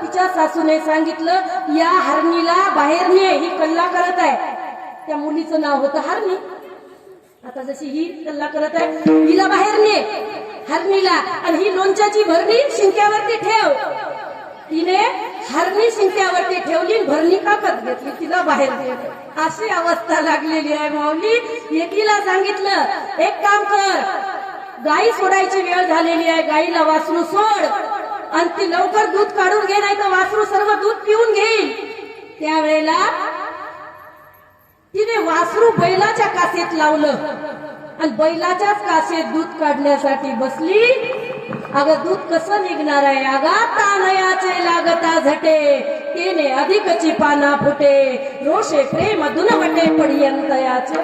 तिच्या सासूने सांगितलं, या हरणीला बाहेर ने, ही कल्ला करत आहे. त्या मुलीचं नाव होतं हरणी. आता जशी ही कल्ला करत आहे, हिला बाहेर ने हरणीला, आणि ही लोणच्याची भरणी शिंक्यावरती ठेव. तिने हरणी शिंक्यावरती ठेवली, भरणी काकत घेतली, तिला बाहेर ठेवली. अशी अवस्था लागलेली आहे. माऊली एकीला सांगितलं, एक काम कर, गाई सोडायची वेळ झालेली आहे, गाईला वासरू सोड आणि ती लवकर दूध काढून घे, नाही तर वासरू सर्व दूध पिऊन घेईल. त्यावेळेला तिने वासरू बैलाच्या कासेत लावलं आणि बैलाच्याच कासेत दूध काढण्यासाठी बसली. अगं दूध कसं निघणार आहे? अगा तानयाचे लागता झटे, तेने अधिकची पाना फुटे, रोषे प्रेम दुनवटे पडियंतयाचे.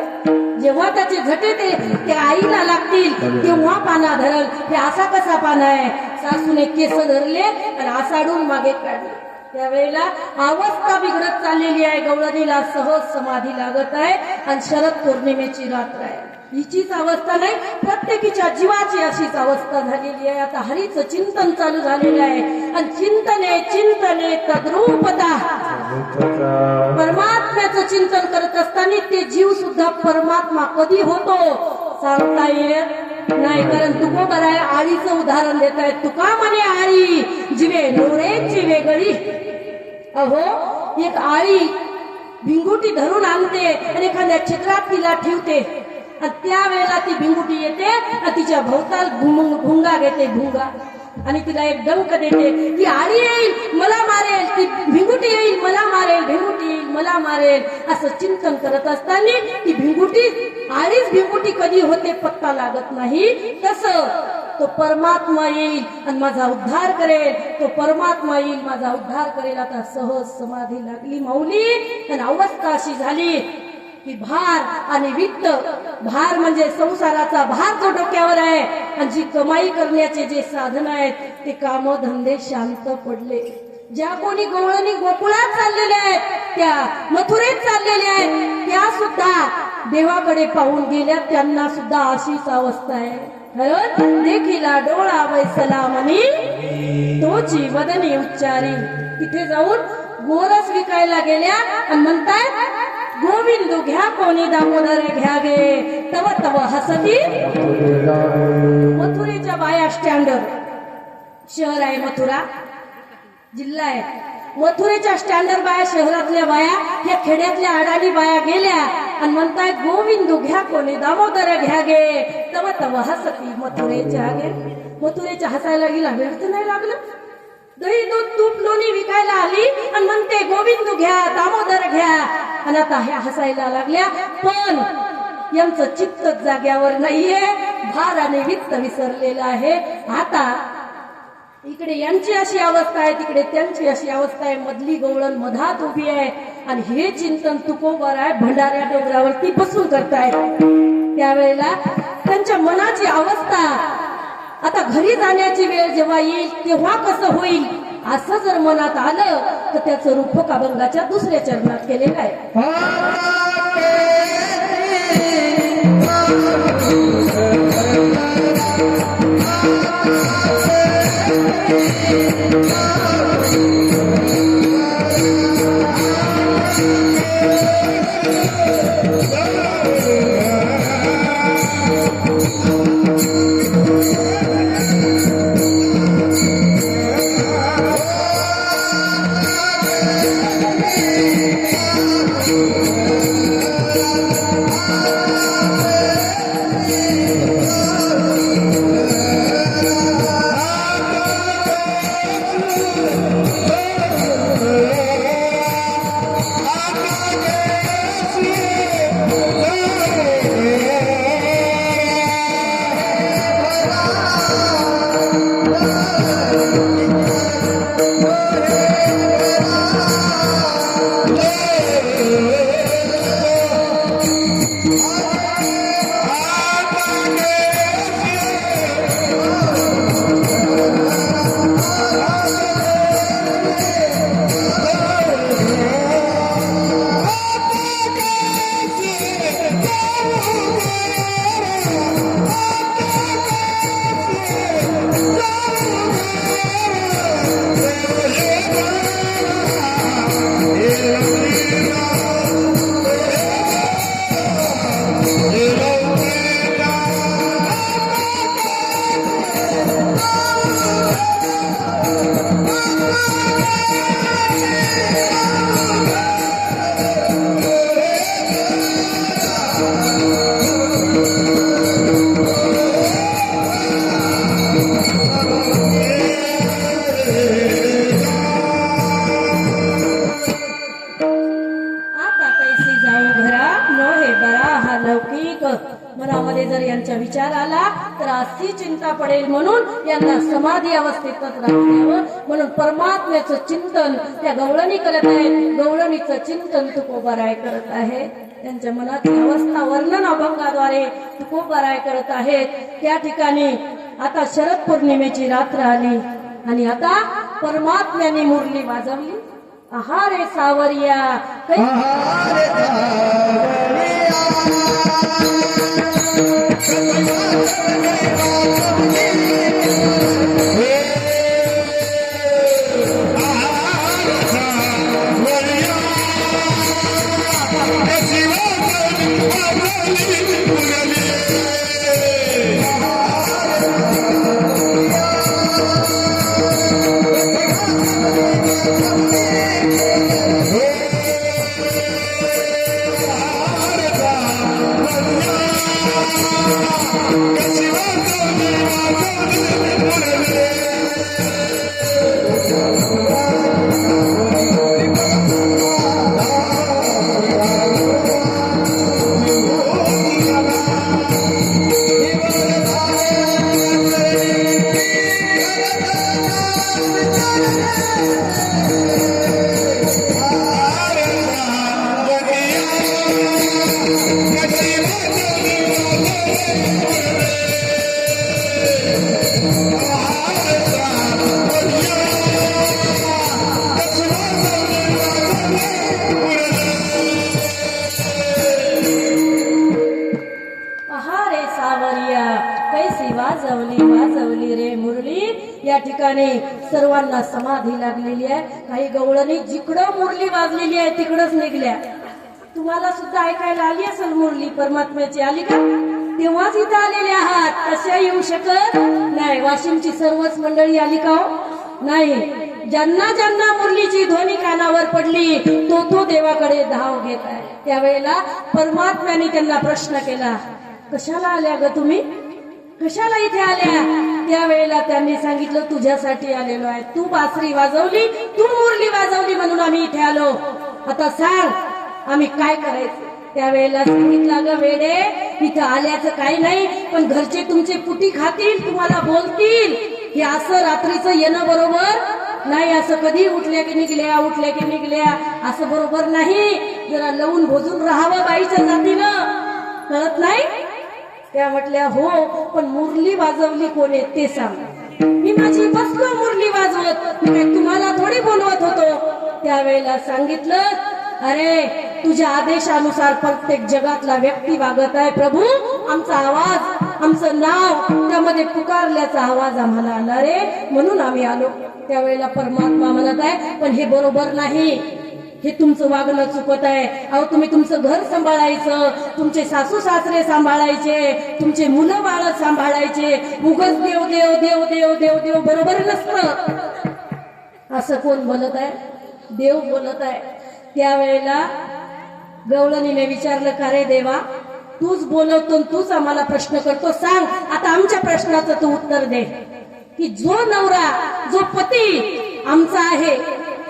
जेव्हा त्याचे झटे ते त्या आईला लागतील तेव्हा पाना धरल. हे असा कसा पाना आहे? सासूने केस धरले आणि आसाडून मागे काढले. त्यावेळेला अवस्था बिघडत चाललेली आहे. गवळणीला सहज समाधी लागत आहे आणि शरद पौर्णिमेची रात्र आहे. हिचीच अवस्था नाही, प्रत्येकीच्या जीवाची अशीच अवस्था झालेली आहे. आता हरीचं चिंतन चालू झालेलं आहे आणि चिंतने चिंतने तद्रूपता. परमात्म्याचं चिंतन करत असताना ते जीव सुद्धा परमात्मा कधी होतो सांगता येत नाही. कारण तुकोबर आहे, आळीचं उदाहरण देत आहे. तुका म्हणे आळी जीवे नवरेची वेगळी. अहो, एक आळी भिंगुटी धरून आणते आणि एखाद्या छिद्रात तिला ठेवते आणि त्यावेळेला ती भिंगुटी येते आणि तिच्या भोवताल भुंगा घेते, भुंगा, आणि तिला एक डंक देते. ती आळी येईल मला मारेल, ती भिंगुटी येईल मला मारेल, भिंगुटी येईल मला मारेल असं चिंतन करत असताना ती भिंगुटी आळीच भिंगुटी कधी होते पत्ता लागत नाही. तसं तो परमात्मा येईल आणि माझा उद्धार करेल, तो परमात्मा येईल माझा उद्धार करेल. आता सहज समाधी लागली माऊली आणि अवस्था अशी झाली की भार आणि वित्त, भार म्हणजे संसाराचा भार जो डोक्यावर आहे आणि जी कमाई करण्याचे जे साधन आहेत ते कामधंदे शांत पडले. ज्या कोणी गवळणी गोकुळात चाललेल्या आहेत, त्या मथुरेत चाललेल्या आहेत, त्या सुद्धा देवाकडे पाहून गेल्या, त्यांना सुद्धा अशीच अवस्था आहे. खरं देखीला डोळा वैसला म्हणी तोची वदनी उच्चारी. तिथे जाऊन गोरस विकायला गेल्या आणि म्हणतायत गोविंद घ्या कोणी दामोदर घ्या गे तव तव हसती. मथुरेच्या बाया स्टँडर शहर आहे, मथुरा जिल्हा आहे. मथुरेच्या स्टँडर्ड बाया, शहरातल्या बाया, या खेड्यातल्या अडाणी बाया गेल्या आणि म्हणतायत गोविंद घ्या कोणी दामोदर घ्या गे तव तव हसती मथुरेच्या गे. मथुरेच्या हसायला गेला, वेळ तर नाही लागलं. दही दूध तूप लोणी विकायला आली आणि म्हणते गोविंद घ्या दामोदर घ्या आणि आता ह्या हसायला लागल्या. पण यांचं चित्त जाग्यावर नाहीये, भार आणि वित्त विसरलेलं आहे. आता इकडे यांची अशी अवस्था आहे, तिकडे त्यांची अशी अवस्था आहे. मधली गवळण मधात उभी आहे आणि हे चिंतन तुकोबर आहे भंडाऱ्या डोंगरावरती बसून करतायत. त्यावेळेला त्यांच्या मनाची अवस्था, आता घरी जाण्याची वेळ जेव्हा येईल तेव्हा कसं होईल असं जर मनात आलं तर त्याचं रूपक अभंगाच्या दुसऱ्या चरणात केलेलं आहे. मनामध्ये जर यांच्या विचार आला तर अशी चिंता पडेल म्हणून यांना समाधी अवस्थेतच राहावं. म्हणून परमात्म्याचं चिंतन त्या गवळणी करत आहेत, गवळणीचं चिंतन तुकोबाराय करत आहे. त्यांच्या मनातली अवस्था वर्णन अभंगाद्वारे तुकोबाराय करत आहेत. त्या ठिकाणी आता शरद पौर्णिमेची रात्र आली आणि आता परमात्म्याने मुरली वाजवली. आहारे सावरिया कैसी वाजवली वाजवली रे मुरली. या ठिकाणी सर्वांना समाधी लागलेली आहे. काही गवळणी जिकडं मुरली वाजलेली आहे तिकडच निघल्या. तुम्हाला सुद्धा ऐकायला आली असेल मुरली परमात्म्याची, आली का? तेव्हाच इथं आलेले आहात, अशा येऊ शकत नाही. वाशिमची सर्वच मंडळी आली का हो? नाही. ज्यांना ज्यांना मुरलीची ध्वनी कानावर पडली तो देवाकडे धाव घेत आहे. त्यावेळेला परमात्म्याने त्यांना प्रश्न केला, कशाला आल्या ग तुम्ही, कशाला इथे आल्या? त्यावेळेला त्यांनी सांगितलं, तुझ्यासाठी आलेलो आहे. तू बासरी वाजवली, तू मुरली वाजवली म्हणून आम्ही इथे आलो. आता सांग आम्ही काय करायचं? त्यावेळेला सांगितलं, ग वेडे, इथं आल्याचं काही नाही, पण घरचे तुमचे पुटी खातील, तुम्हाला बोलतील. हे असं रात्रीचं येणं बरोबर नाही. असं कधी उठल्या की निघल्या असं बरोबर नाही. जरा लवून भोजून राहावं बाईच्या जातीनं, कळत नाही? त्या म्हटल्या, हो, पण मुरली वाजवली कोणी ते सांग. मी माझी बसलो मुरली वाजवत, मी काय तुम्हाला थोडी बोलवत होतो. त्यावेळेला सांगितलं, अरे तुझ्या आदेशानुसार प्रत्येक जगातला व्यक्ती वागत आहे प्रभू. आमचा आवाज, आमचं नाव त्यामध्ये पुकारल्याचा आवाज आम्हाला आला रे, म्हणून आम्ही आलो. त्यावेळेला परमात्मा म्हणत आहे, पण हे बरोबर नाही, हे तुमचं वागणं चुकत आहे. अहो तुम्ही तुमचं घर सांभाळायचं, तुमचे सासू सासरे सांभाळायचे, तुमचे मुलं बाळ सांभाळायचे. उगाच देव देव देव देव देव देव बरोबर नसतं. असं कोण बोलत आहे? देव बोलत आहे. त्यावेळेला गवळणीने विचारलं, का रे देवा, तूच बोलवतो, तूच आम्हाला प्रश्न करतो, सांग आता आमच्या प्रश्नाचं तू उत्तर दे. की जो नवरा, जो पती आमचा आहे,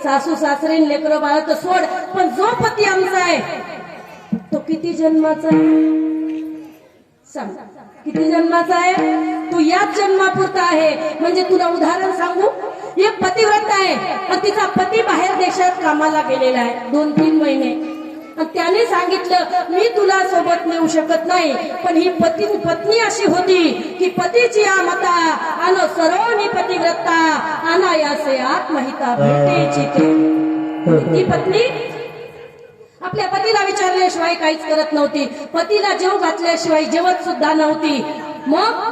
सासू सासरे लेकरं बाळ तर सोड, पण जो पती आमचा आहे तो किती जन्माचा आहे? सांग, किती जन्माचा आहे? तू याच जन्मापुरता आहे. म्हणजे तुला उदाहरण सांगू, एक पतिव्रत आहे आणि तिचा पती बाहेर देशात कामाला गेलेला आहे 2-3 महिने, आणि त्याने सांगितलं, मी तुला सोबत नेऊ शकत नाही, पण ही पत्नी अशी होती की पतीची आमता अन सरोनी पतिव्रता अनायासे आत्महिता भेटेची. ती पत्नी आपल्या पतीला विचारल्याशिवाय काहीच करत नव्हती, पतीला जेव घातल्याशिवाय जेवत सुद्धा नव्हती. मग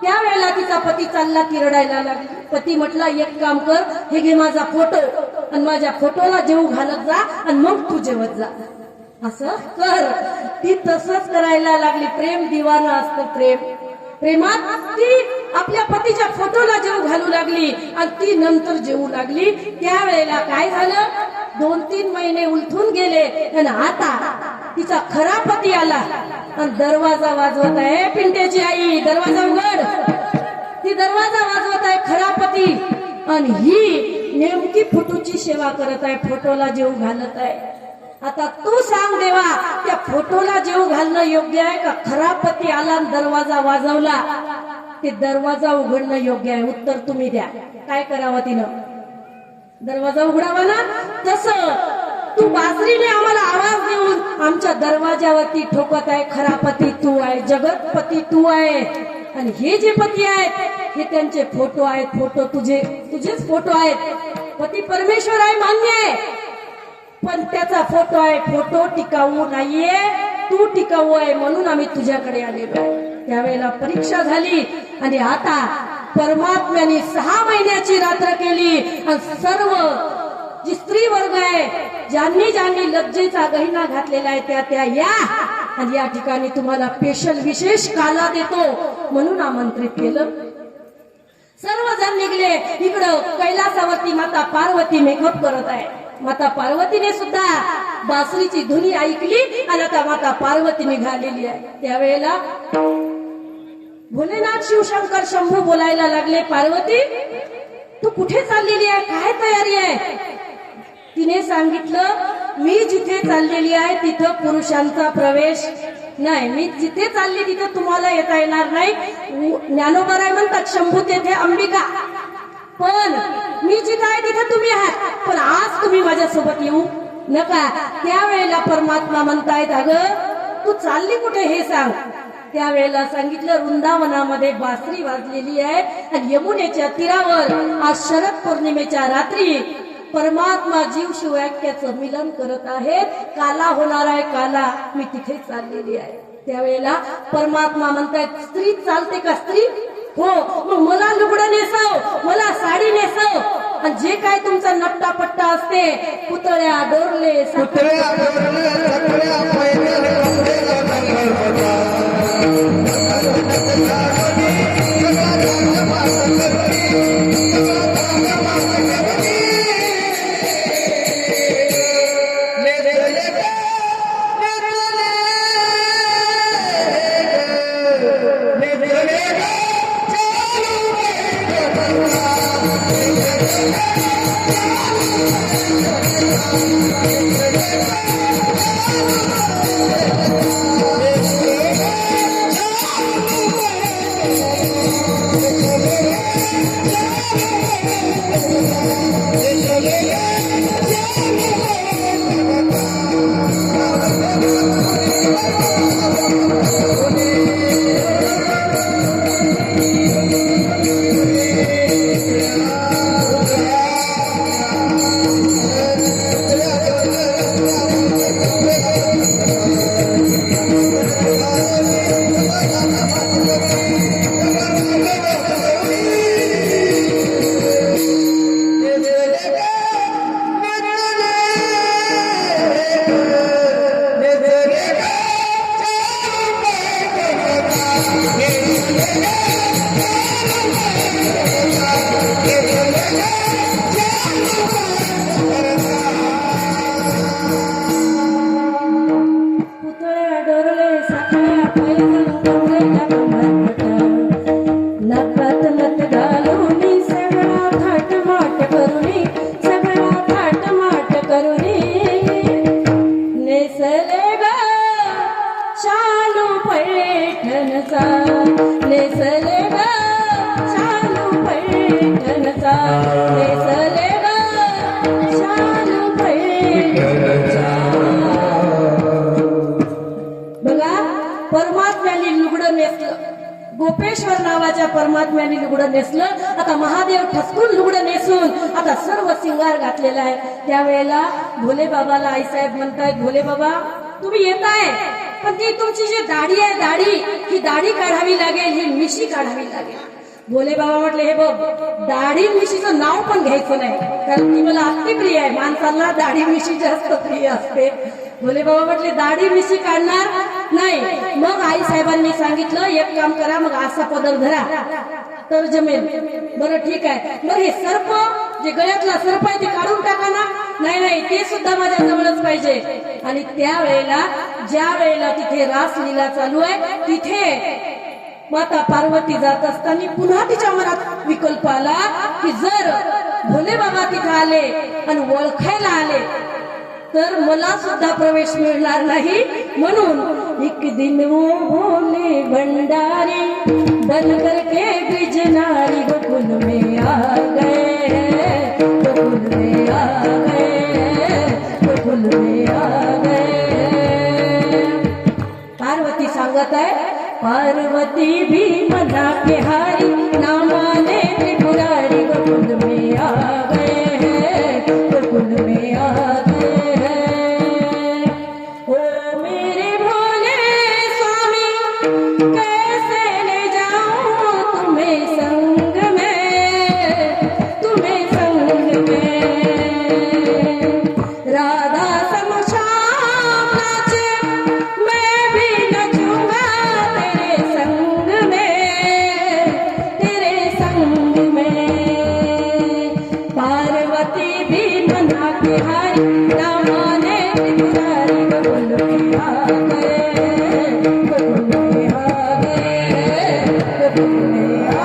त्यावेळेला तिचा पती चालला की रडायला लागला. पती म्हटला, एक काम कर, हे घे माझा फोटो आणि माझ्या फोटोला जेव घालत जा आणि मग तू जेवत जा, असं कर. ती तसंच करायला लागली. प्रेम दिवाना असतं. प्रेमात ती आपल्या पतीच्या फोटोला जेव घालू लागली आणि ती नंतर जेवू लागली. त्यावेळेला काय झालं, 2-3 महिने उलटून गेले आणि आता तिचा खरा पती आला आणि दरवाजा वाजवत आहे. पिंट्याची आई, दरवाजा उघड. ती दरवाजा वाजवत आहे, खरा पती, आणि ही नेमकी फोटोची सेवा करत आहे, फोटोला जेव घालत आहे. आता तू सांग देवा, त्या फोटोला जेव घालणं योग्य आहे का खरा पती आला आणि दरवाजा वाजवला ते दरवाजा उघडणं योग्य आहे? उत्तर तुम्ही द्या. काय करावं तिनं? दरवाजा उघडावा ना? तसं तू बासरीने आम्हाला आवाज देऊन आमच्या दरवाजावरती ठोकत आहे, खरा पती तू आहे, जगतपती तू आहे. आणि हे जे पती आहेत हे त्यांचे फोटो आहेत. फोटो तुझेच फोटो आहेत. पती परमेश्वर आहे, मान्य आहे, पण त्याचा फोटो आहे. फोटो टिकाऊ नाहीये, तू टिकाऊ आहे, म्हणून आम्ही तुझ्याकडे आलेलो आहे. त्यावेळेला परीक्षा झाली आणि आता परमात्म्याने 6 महिन्याची रात्र केली आणि सर्व जी स्त्री वर्ग आहे, ज्यांनी ज्यांनी लज्जेचा गहिना घातलेला आहे त्या या आणि या ठिकाणी तुम्हाला स्पेशल विशेष काला देतो म्हणून आमंत्रित केलं. सर्वजण निघले. इकडं कैलासावरती माता पार्वती मेकअप करत आहे. माता पार्वतीने सुद्धा बासरीची धुनी ऐकली आणि आता माता पार्वती निघालेली आहे. त्यावेळेला भोलेनाथ शिवशंकर शंभू बोलायला लागले, पार्वती तू कुठे चाललेली आहे, काय तयारी आहे? तिने सांगितलं, मी जिथे चाललेली आहे तिथं पुरुषांचा प्रवेश नाही, मी जिथे चालली तिथं तुम्हाला येता येणार नाही. ज्ञानोबराय म्हणतात, शंभू तेथे अंबिका, पण मी जिथे आहे तिथे तुम्ही आहात, पण आज तुम्ही माझ्यासोबत येऊ नका. त्यावेळेला परमात्मा म्हणतायत, अगं तू चालली कुठे हे सांग. त्यावेळेला सांगितलं, वृंदावनामध्ये बासरी वाजलेली आहे आणि यमुनेच्या तीरावर आज शरद पौर्णिमेच्या रात्री परमात्मा जीव शिववाक्याचं मिलन करत आहेत. काला होणार आहे, काला, मी तिथे चाललेली आहे. त्यावेळेला परमात्मा म्हणतायत स्त्री चालते का स्त्री? हो, मग मला लुगडं नेसव, मला साडी नेसव, आणि जे काय तुमचा नट्टा पट्टा असते, पुतळ्या डोरले पुतळ्या डोरले सगळ्या पैदल कपडे गोपेश्वर नावाच्या परमात्म्याने लुगडं नेसलं. आता महादेव ठसकून लुगडं नेसून आता सर्व सिंगार घातलेला आहे. त्यावेळेला भोले बाबाला आईसाहेब म्हणतायत, भोले बाबा तुम्ही येताय, पण ती तुमची जी दाढी आहे, ही दाढी काढावी लागेल, ही मिशी काढावी लागेल. भोले बाबा म्हटले, हे बघ, दाढी मिशीचं नाव पण घ्यायचं नाही, कारण ती मला अति प्रिय आहे. माणसाला दाढी मिशी जास्त प्रिय असते. भोले बाबा म्हटले, दाढी मिशी काढणार नाही. मग आई साहेबांनी सांगितलं, एक काम करा, मग असा पदर धरा तर जमेल. बरं ठीक आहे, मग हे सर्प, जे गळ्यातला सर्प आहे ते काढून टाका ना. नाही, ते सुद्धा माझ्या जवळच पाहिजे. आणि त्यावेळेला ज्या वेळेला तिथे रासलीला चालू आहे, तिथे माता पार्वती जात असताना पुन्हा तिच्या मनात विकल्प आला की जर भोले बाबा तिथे आले आणि ओळखायला आले तर मला सुद्धा प्रवेश मिळणार नाही. म्हणून एक दिन वो भोले भंडारी बन करके बिजनारी गोकुल में आ गए, गोकुल में आ गए, गोकुल में आ गए. पार्वती सांगत आहे, पार्वती भी मना के हारी ना माने त्रिपुरारी गोकुल में आ गए, गोकुल में आ गए. ओ मेरे भोले स्वामी कैसे ले जाऊं तुम्हें संग में, तुम्हें संग में. राधा समशाम नाचे मैं भी नचूंगा तेरे संग में. पार्वती भी मना के हारी ना माने त्रिपुरारी गोकुल में आ गए, गोकुल में आ गए, गोकुल में आ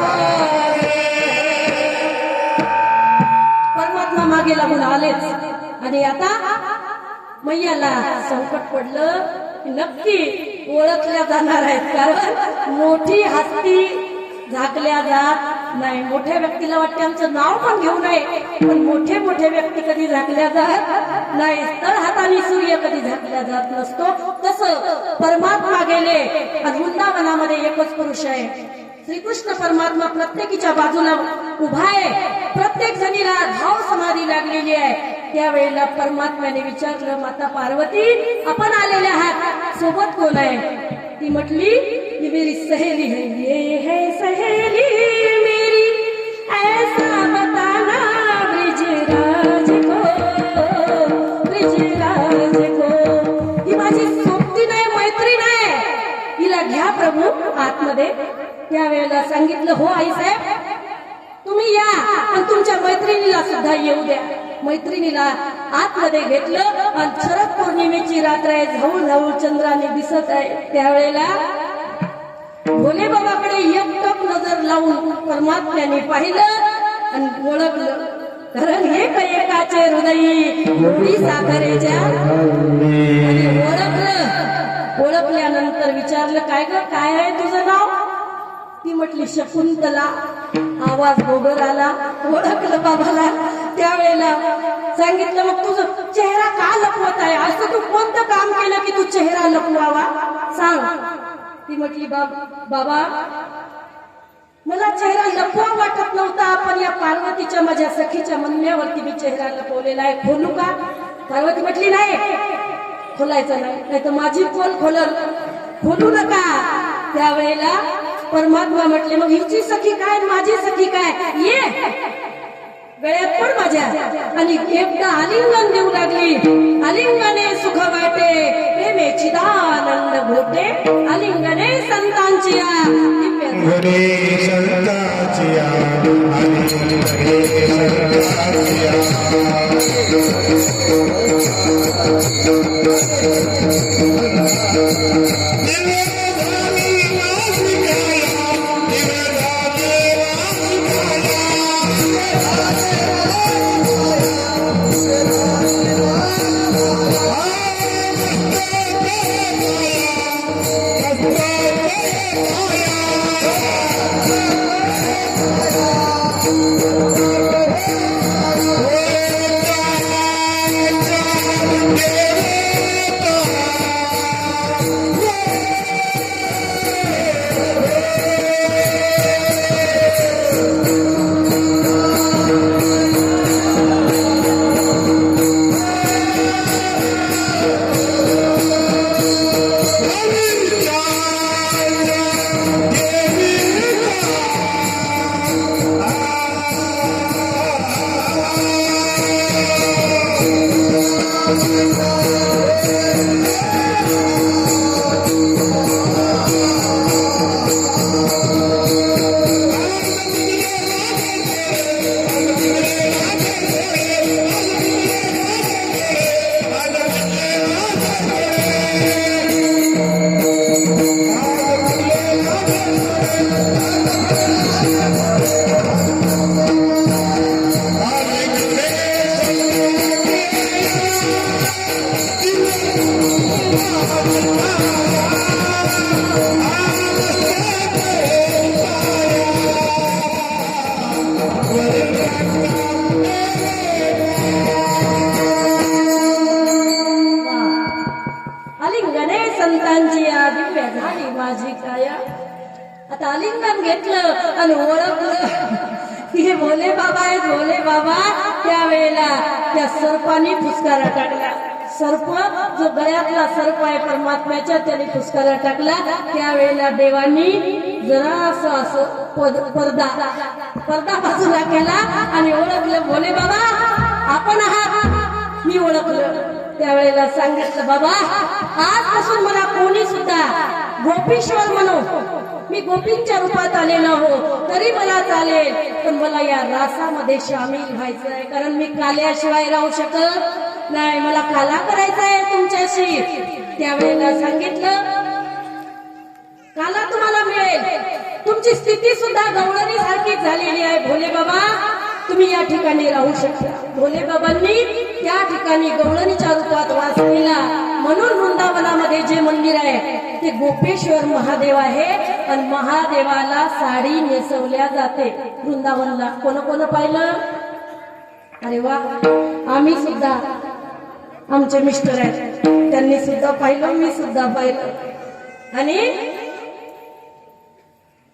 गए. परमात्मा मागे लागून आलेच. आणि आता मैयाला संकट पडलं की नक्की ओळखल्या जाणार आहेत, कारण मोठी हस्ती झाकल्या जात नाही. मोठ्या व्यक्तीला वाटते आमचं नाव पण घेऊ नये, पण मोठे मोठे व्यक्ती कधी झाकल्या जात नाही. तर हाताने सूर्य कधी झाकल्या जात नसतो. तसं परमात्मा गेले आणि वृंदावनामध्ये एकच पुरुष आहे. श्रीकृष्ण परमात्मा प्रत्येकीच्या बाजूला उभा आहे, प्रत्येक जणीला भाव समाधी लागलेली आहे. त्यावेळेला परमात्म्याने विचारलं, माता पार्वती आपण आलेले आहात, सोबत कोण आहे? ती म्हटली ये मेरी सहेली है, ये है सहेली मेरी, ऐसा बताना ब्रिजराज को, ब्रिजराज को. ही माझी सोबती नाही, मैत्रीण आहे, हिला घ्या प्रभू आतमध्ये. त्यावेळेला सांगितलं हो आईसाहेब तुम्ही या आणि तुमच्या मैत्रिणीला सुद्धा येऊ द्या. मैत्रिणीला आतमध्ये घेतलं आणि शरद पौर्णिमेची रात्र आहे, झवळ झवळ चंद्राने दिसत आहे. त्यावेळेला भोले बाबाकडे एकटक नजर लावून परमात्म्याने पाहिलं आणि ओळखलं, कारण हे काय एकाचे हृदयी गोडी साखरेच्या. आणि ओळखल्यानंतर विचारलं काय ग, काय आहे तुझं नाव? ती म्हटली शकुंतला. आवाज गोबर आला, ओळखलं बाबाला. त्यावेळेला सांगितलं मग तुझं चेहरा का लपवत आहे, असं तू कोणतं काम केलं की तू चेहरा लपवावा, सांग. ती म्हटली बाबा मला चेहरा लपवा वाटत नव्हता, पण या पार्वतीच्या माझ्या सखीच्या म्हणण्यावरती मी चेहरा लपवलेला आहे, खोलू का? पार्वती म्हटली नाही, खोलायचं नाही तर माझी पोल खोलू नका. त्यावेळेला परमात्मा म्हटले मग हिची सखी काय माझी सखी काय, ये गळ्यात पण माझ्या. आणि एकदा आलिंगन देऊ लागली. आलिंगने सुख वाटे प्रेमे चिदानंद घोटे, आलिंगने संतांची माझी काया. आता आलिंगन घेतलं आणि ओळखलं हे भोले बाबा आहेत, भोले बाबा. त्यावेळेला त्या सर्पाने फुसकारा टाकला. सर्प जो गळ्यातला सर्प आहे परमात्म्याच्या, त्याने फुसकारा टाकला. त्यावेळेला देवांनी जरा असं पडदा बाजूला केला आणि ओळखलं भोले बाबा आपण आहात. मी ओळखलं. त्यावेळेला सांगितलं बाबा आजपासून मला कोणी सुद्धा गोपीश्वर म्हणू, मी गोपींच्या रूपात आलेलो हो तरी मला चालेल, पण मला या रासामध्ये सामील व्हायचं आहे, कारण मी काल्याशिवाय राहू शकत नाही, मला काला करायचा आहे तुमच्याशी. त्यावेळेला सांगितलं काला तुम्हाला मिळेल, तुमची स्थिती सुद्धा गवळणी सारखी झालेली आहे भोले बाबा, तुम्ही या ठिकाणी राहू शकता. भोले बाबांनी त्या ठिकाणी गवळणीच्या रूपात वास केला. म्हणून वृंदावनामध्ये जे मंदिर आहे ते गोपेश्वर महादेव आहे आणि महादेवाला साडी नेसवल्या जाते वृंदावनला. कोण पाहिलं? अरे वा, आम्ही सुद्धा, आमचे मिस्टर आहेत त्यांनी सुद्धा पाहिलं, मी सुद्धा पाहिलं. आणि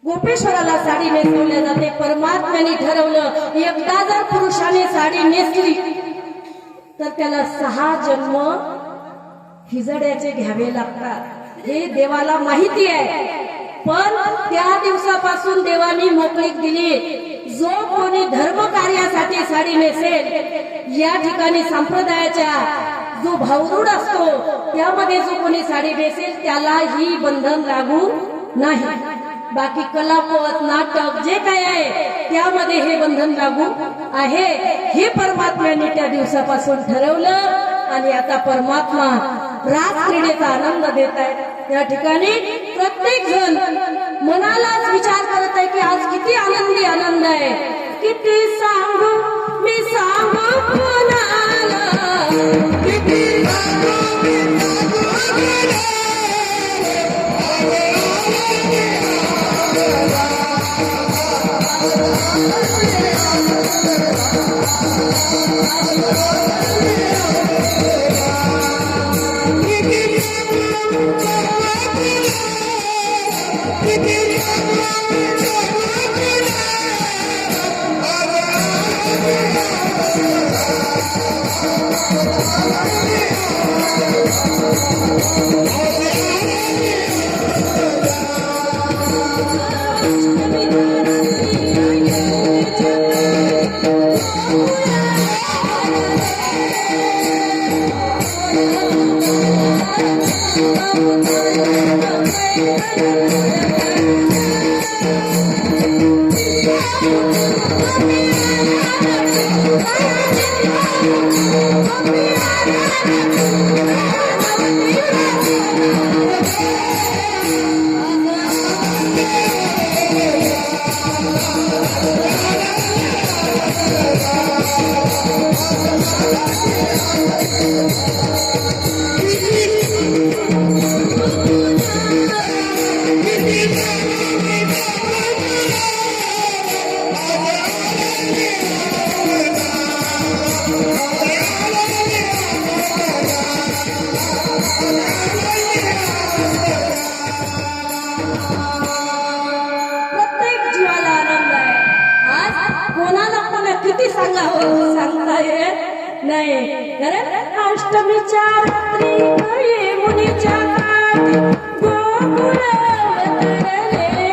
गोपेश्वराला साडी नेसवल्या जाते. परमात्म्याने ठरवलं एकदा जर पुरुषाने साडी नेसली तर त्याला 6 जन्म हिजड्याचे घ्यावे लागतात. हे देवाला माहिती आहे. पण त्या दिवसापासून देवानी मोकळीक दिली. जो कोणी धर्म कार्यासाठी साडी नेसेल, या ठिकाणी संप्रदायाच्या जो भावरूड असतो त्यामध्ये जो कोणी साडी नेसेल त्याला ही बंधन लागू नाही. बाकी कलापवत नाटक जे काय आहे त्यामध्ये हे बंधन लागू आहे. हे परमात्म्याने त्या दिवसापासून ठरवलं आणि आता परमात्मा रास क्रीडेचा आनंद देत आहे. त्या ठिकाणी प्रत्येक जण मनालाच विचार करत आहे की आज किती आनंदी आनंद आहे. किती सांगू मी सांगू कोणाला, किती सांगू मी सांगू सांगता येत नाही. अष्टमीच्या रात्री मुनीच्या काठी गोकुळ वतरले,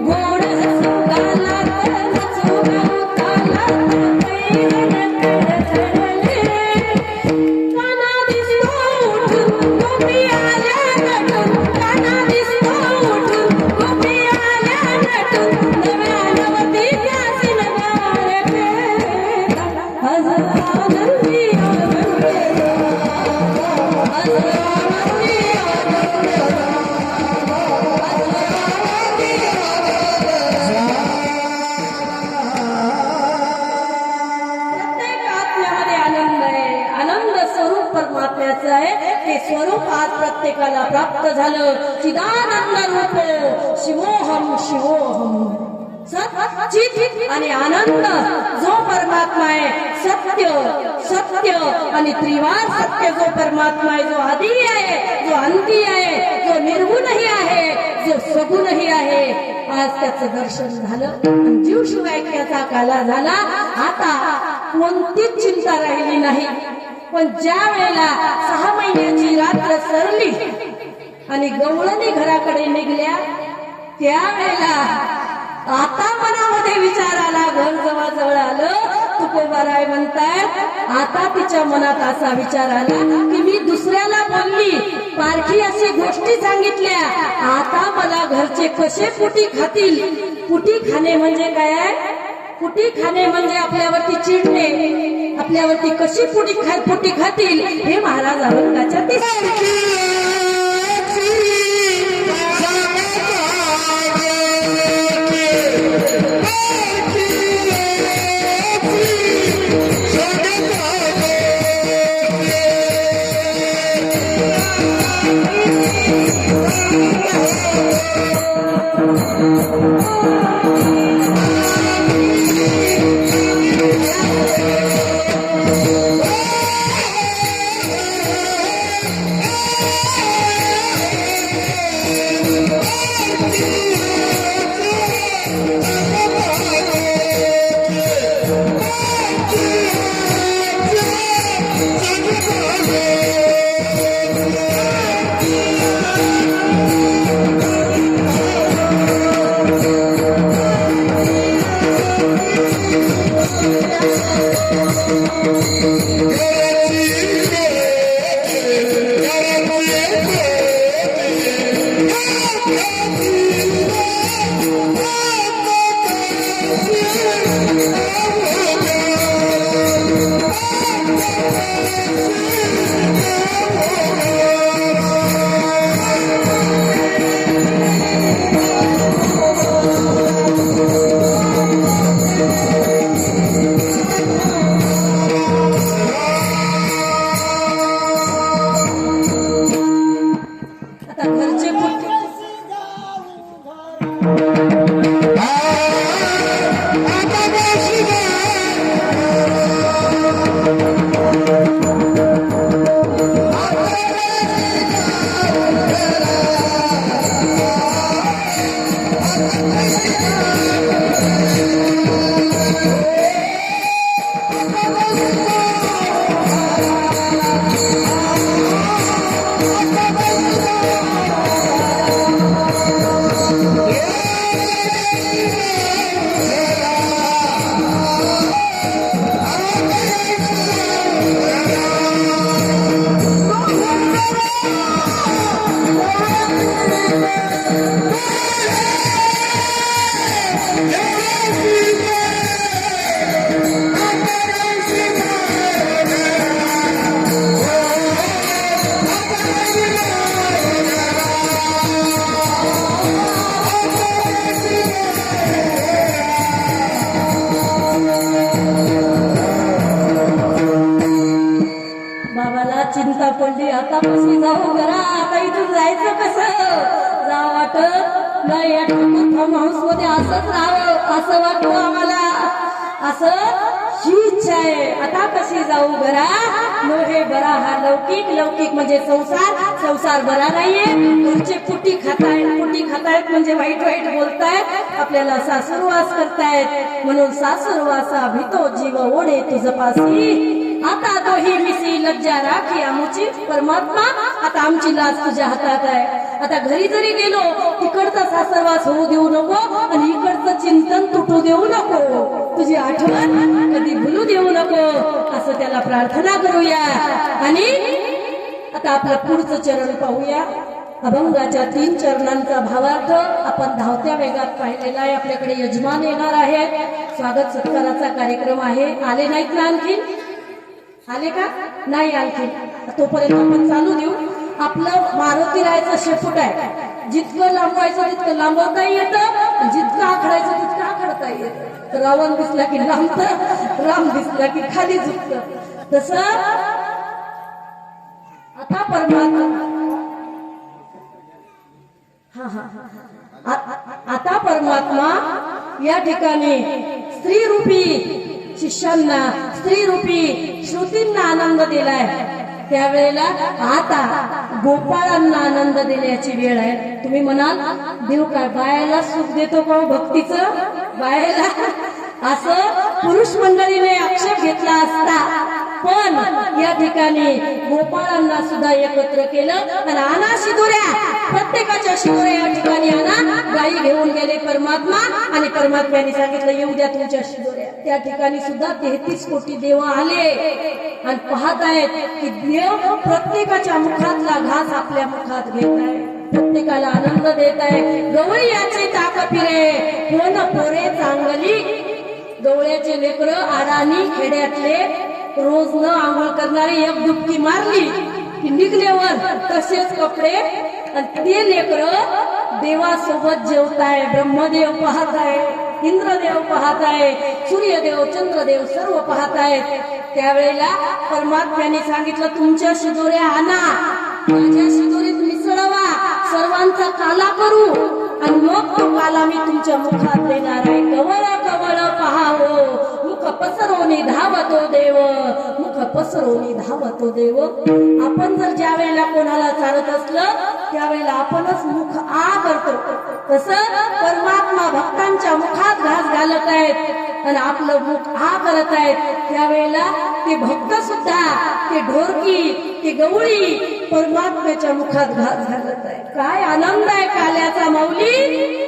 गोड हसू गालात नाचू गावतालात पैरण करतले. काना दिसतो उठून गोपी आल्या नटून, काना दिसतो उठून गोपी आल्या नटून, नव्या नवतीच्या परमात्म्याचं आहे. ते स्वरूप आज प्रत्येकाला प्राप्त झालं. चिदानंद रूप शिवोहम शिवोहम, सच्चित आणि आनंद जो परमात्मा आहे, सत्य सत्य आणि त्रिवार सत्य जो परमात्मा आहे, जो आदी आहे, जो अंती आहे, जो निर्गुणही आहे, जो सगुणही आहे, आज त्याचं दर्शन झालं. जीव शिवायक्याचा काला झाला. आता कोणतीच चिंता राहिली नाही. पण ज्या वेळेला 6 महिन्याची रात्र सरली आणि गवळणी घराकडे निघल्या, त्यावेळेला आता मनामध्ये विचार आला. घर जवळ आलं. तुकोबाराय म्हणतायत आता तिच्या मनात असा विचार आला की मी दुसऱ्याला बोलली, पारखी अशी गोष्टी सांगितल्या, आता मला घरचे कसे पुटी खातील. पुटी खाणे म्हणजे काय? पुटी खाणे म्हणजे आपल्यावरती चिडणे, आपल्यावरती कशी पुटी खातील हे महाराज औरंगाच्या नाही या फार्म हाऊस मध्ये असंच राहावं असं वाटतं आम्हाला, असं ही इच्छा आहे. आता कशी जाऊ घरा, नो हे बरा हा लौकिक, लौकिक म्हणजे संसार, संसार बरा नाहीये. घरचे फुटी खातायत म्हणजे वाईट वाईट बोलतायत, आपल्याला सासुरवास करतायत. म्हणून सासुरवासा भीतो जीव ओढे तुझपासी. आता दोही मिसी लज्जा राखी आमुची परमात्मा, आता आमची लाज तुझ्या हातात आहे. आता घरी जरी गेलो तिकडचा सासरवास होऊ देऊ नको आणि इकडचं चिंतन तुटू देऊ नको, तुझी आठवण कधी भुलू देऊ नको, असं त्याला प्रार्थना करूया. आणि आता आपलं पुढचं चरण पाहूया. अभंगाच्या 3 चरणांचा भावार्थ आपण धावत्या वेगात पाहिलेला आहे. आपल्याकडे यजमान येणार आहेत, स्वागत सत्काराचा कार्यक्रम आहे. आले नाहीत ना आणखी? आले का नाही आणखी? तोपर्यंत आपण चालू देऊ. आपलं मारुती राहायचं शेपूट आहे, जितकं लांबवायचं तितकं लांबवता येतं, जितकं आखडायचं तितकं आखडता येतं. तर रावण दिसला की लांबतं, राम दिसला की खाली झुकतं. तसं आता परमात्मा आता परमात्मा या ठिकाणी स्त्री रूपी शिष्यांना, स्त्री रूपी श्रुतींना आनंद दिलाय. त्यावेळेला आता गोपाळांना आनंद देण्याची वेळ आहे. तुम्ही म्हणाल देव काय बायाला सुख देतो का भक्तीचं? बायाला असं पुरुष मंडळीने आक्षेप घेतला असता, पण या ठिकाणी गोपाळांना सुद्धा एकत्र केलं आणि आणा शिदोऱ्या, प्रत्येकाच्या शिदोऱ्या या ठिकाणी आणा. गायी घेऊन गेले परमात्मा आणि परमात्म्याने सांगितलं येऊ द्या तुमच्या शिदोऱ्या. त्या ठिकाणी सुद्धा 33 कोटी देव आले आणि पाहत आहेत की देव प्रत्येकाच्या मुखातला घास आपल्या मुखात घेत आहे, प्रत्येकाला आनंद देत आहे. गवळी याचे ताक फिरे कोण पोरे चांगली. गवळ्याचे लेकर आडानी खेड्यातले रोज न आंघोळ करणारी एक डुबकी मारली की निघल्यावर तसेच कपडे, आणि ते लेकर देवासोबत जेवताय. ब्रह्मदेव पाहत आहे, इंद्रदेव पाहत आहे, सूर्यदेव चंद्रदेव सर्व पाहत आहेत. त्यावेळेला परमात्म्याने सांगितलं तुमच्या शिदोऱ्या आणा, माझ्या शिदोरीत मिसळवा, सर्वांचा काला करू आणि मग तो काला मी तुमच्या मुखात देणार आहे. कवळ कवळ पहावो मुख पसरवणी धावतो देव, मुख पसरवणी धावतो देव. आपण जर ज्या वेळेला कोणाला चालत असलं त्यावेळेला आपणच मुख आ करतो, तसं परमात्मा भक्तांच्या मुखात घास घालत आहेत आणि आपलं मुख आ करत आहेत. त्यावेळेला ते भक्त सुद्धा, ते ढोरकी, ते गवळी परमात्म्याच्या मुखात घास घालत आहे. काय आनंद आहे काल्याचा माऊली.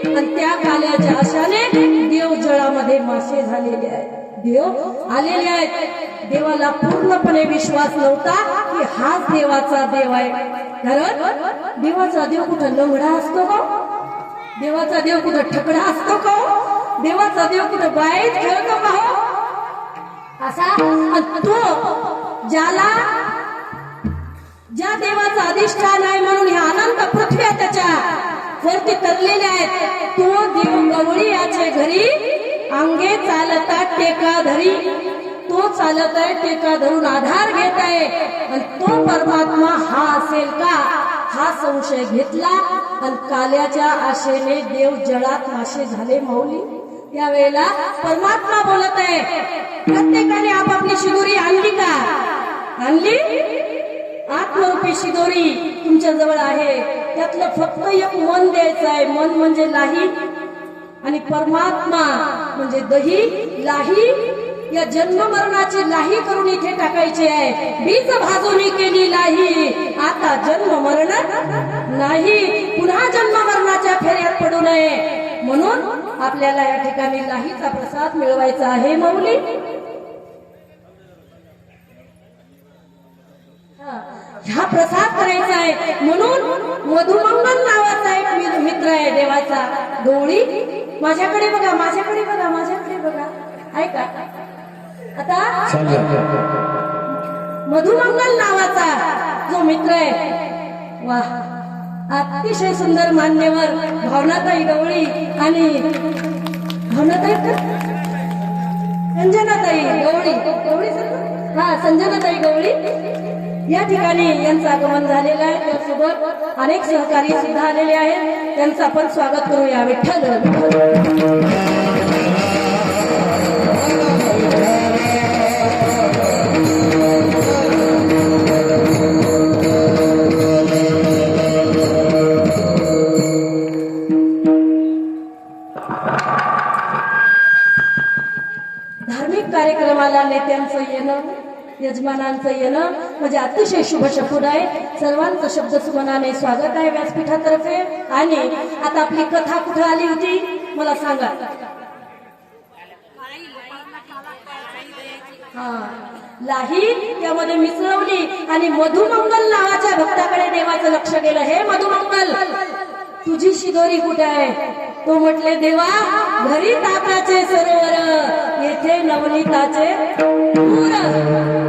आणि त्या काल्याच्या आशाने देव जळामध्ये मासे झालेले आहेत, देव आलेले आहेत. देवाला पूर्णपणे विश्वास नव्हता की हाच देवाचा देव आहे. कारण देवाचा देव कुठं लंगडा असतो का? देवाचा देव कुठं ठकडा असतो का? देवाचा देव कुठं बाहेर खेळतो का? असा तो ज्या देवाचा अधिष्ठान आहे म्हणून ह्या अनंत पृथ्व्या त्याच्या वरती तरलेल्या आहेत, तो देव गवळी याचे घरी अंगे चालतात टेका धरी. तो चालत आहे टेका धरून आधार घेत आहे आणि तो परमात्मा हा असेल का हा संशय घेतला आणि काल्याच्या आशेने देव जळात मासे झाले माऊली. त्यावेळेला परमात्मा बोलत आहे प्रत्येकाने आपापली शिदोरी आणली का? आणली. आत्मरूपी शिदोरी तुमच्या जवळ आहे, त्यातलं फक्त एक मन द्यायचं आहे. मन म्हणजे लाही आणि परमात्मा म्हणजे दही. लाही या जन्म मरणाची लाही करून इथे टाकायची आहे. बीज भाजून केली लाही, आता जन्म मरण नाही, पुन्हा जन्म मरणाच्या फेऱ्यात पडू नये म्हणून आपल्याला या ठिकाणी लाहीचा प्रसाद मिळवायचा आहे माऊली. हा प्रसाद करायचा आहे म्हणून मधुमंगल नावाचा एक मित्र आहे देवाचा, गवळी. माझ्याकडे बघा, माझ्याकडे बघा, माझ्याकडे बघा, ऐका. आता मधुमंगल नावाचा जो मित्र आहे, वा, अतिशय सुंदर मान्यवर भावनाताई गवळी आणि भावनाताई संजनाताई गवळी, गवळी हा संजनाताई गवळी या ठिकाणी यांचं आगमन झालेलं आहे. त्यासोबत अनेक सहकारी सुद्धा आलेले आहेत. त्यांचं आपण स्वागत करूया. विठ्ठल धार्मिक कार्यक्रमाला नेत्यांचं येणं, यजमानांचं येणं म्हणजे अतिशय शुभ शकुन आहे. सर्वांचं शब्द सुमनाने स्वागत आहे व्यासपीठातर्फे. आणि आता आपली कथा कुठं आली होती मला सांगा. हा, लाही त्यामध्ये मिसळवली आणि मधुमंगल नावाच्या भक्ताकडे देवाचं लक्ष गेलं. हे मधुमंगल, तुझी शिदोरी कुठे आहे? तो म्हटले, देवा घरी ताकाचे सरोवर, येथे नवनीताचे पूर.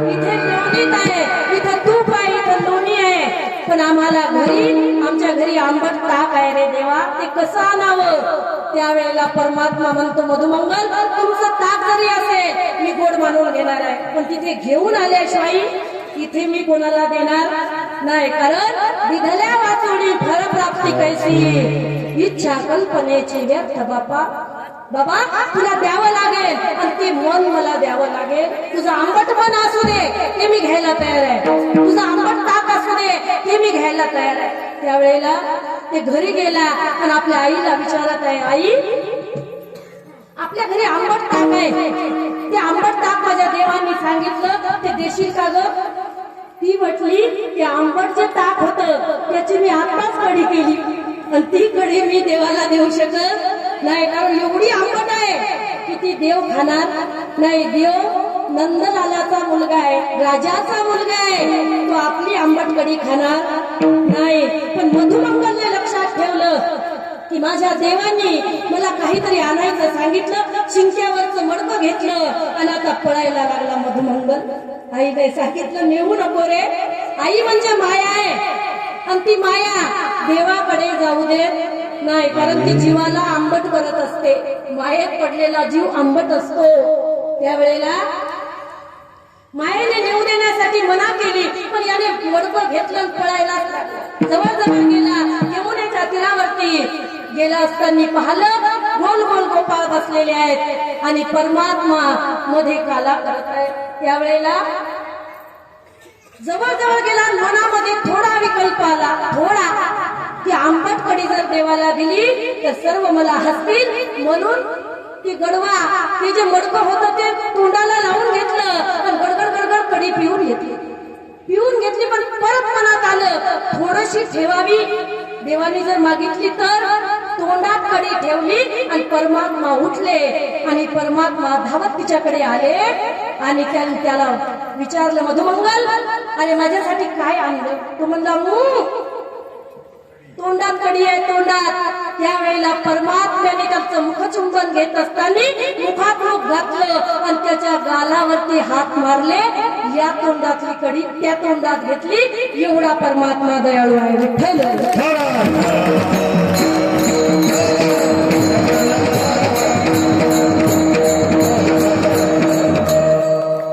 इथे नवनीत आहे, इथं तूप आहे, इथं लोणी आहे, पण आम्हाला आमच्या घरी आंबट ताक आहे रे देवा, ते कसं आणावं? त्यावेळेला परमात्मा म्हणतो, मधुमंगल तुमचं ताक जरी असेल मी गोड मानून घेणार आहे, पण तिथे घेऊन आल्याशिवाय इथे मी कोणाला देणार नाही. कारण विधल्या वाचोडी फळ प्राप्ती कैसी, इच्छा कल्पनेची व्यर्थ. बाबा तुला द्यावं लागेल, पण ते मन मला द्यावं लागेल. तुझं आंबट मन असू दे ते मी घ्यायला तयार आहे, तुझं आंबट ताक असू दे ते मी घ्यायला तयार आहे. त्यावेळेला ते घरी गेला आणि आपल्या आईला विचारत आहे, आई आपल्या घरी आंबट ताक आहे, ते आंबट ताक माझ्या देवांनी सांगितलं, ते देशील का ग? ती म्हटली, ते आंबट जे ताक होतं त्याची मी आत्ताच कढी केली, आणि ती कढी मी देवाला देऊ शकत नाही, कारण एवढी आंबट आहे की ती देव खाणार नाही. देव नंदलालाचा मुलगा आहे, राजाचा मुलगा आहे, तो आपली आंबट कढी खाणार नाही. पण मधुमंगलने लक्षात ठेवलं की माझ्या देवांनी मला काहीतरी आणायचं सांगितलं. शिंक्यावरचं मडकं घेतलं आणि आता पळायला लागला मधुमंगल. आईने सांगितलं, नेऊ नको रे, आई म्हणजे माया आहे, आणि ती माया देवाकडे जाऊ देत नाही, कारण ती जीवाला आंबट करत असते. मायेत पडलेला जीव आंबट असतो. त्यावेळेला मायेने नेऊ देण्यासाठी मना केली, पण याने मडकं घेतलं पळायला लागला. जवळ गेला, यमुनेच्या तीरावरती गेला असताना पाहिलं गोल गोल गोपाळ बसलेले आहेत आणि परमात्मा मध्ये काला करत आहे. त्यावेळेला जवळ जवळ गेला, मनामध्ये थोडा विकल्प आला, थोडा, की आंबट कढी जर देवाला दिली तर सर्व मला हसतील, म्हणून ती गडवा ते जे मडकं होतं ते तोंडाला लावून घेतलं आणि गडगड गडगड कढी पिऊन घेतली. पण परत मनात आलं थोडीशी ठेवावी, देवाने जर मागितली तर. तोंडात कढी ठेवली आणि परमात्मा उठले आणि परमात्मा धावत तिच्याकडे आले आणि त्याला विचारलं, मधुमंगल अरे माझ्यासाठी काय आणलं? तो म्हणला, तोंडात कढी आहे, तोंडात. त्यावेळेला परमात्म्याने त्याचं मुखचुंबन घेत असताना मुखात मुख घातलं आणि त्याच्या गालावरती हात मारले. या तोंडातली कढी त्या तोंडात घेतली. एवढा परमात्मा दयाळू आहे. विठ्ठल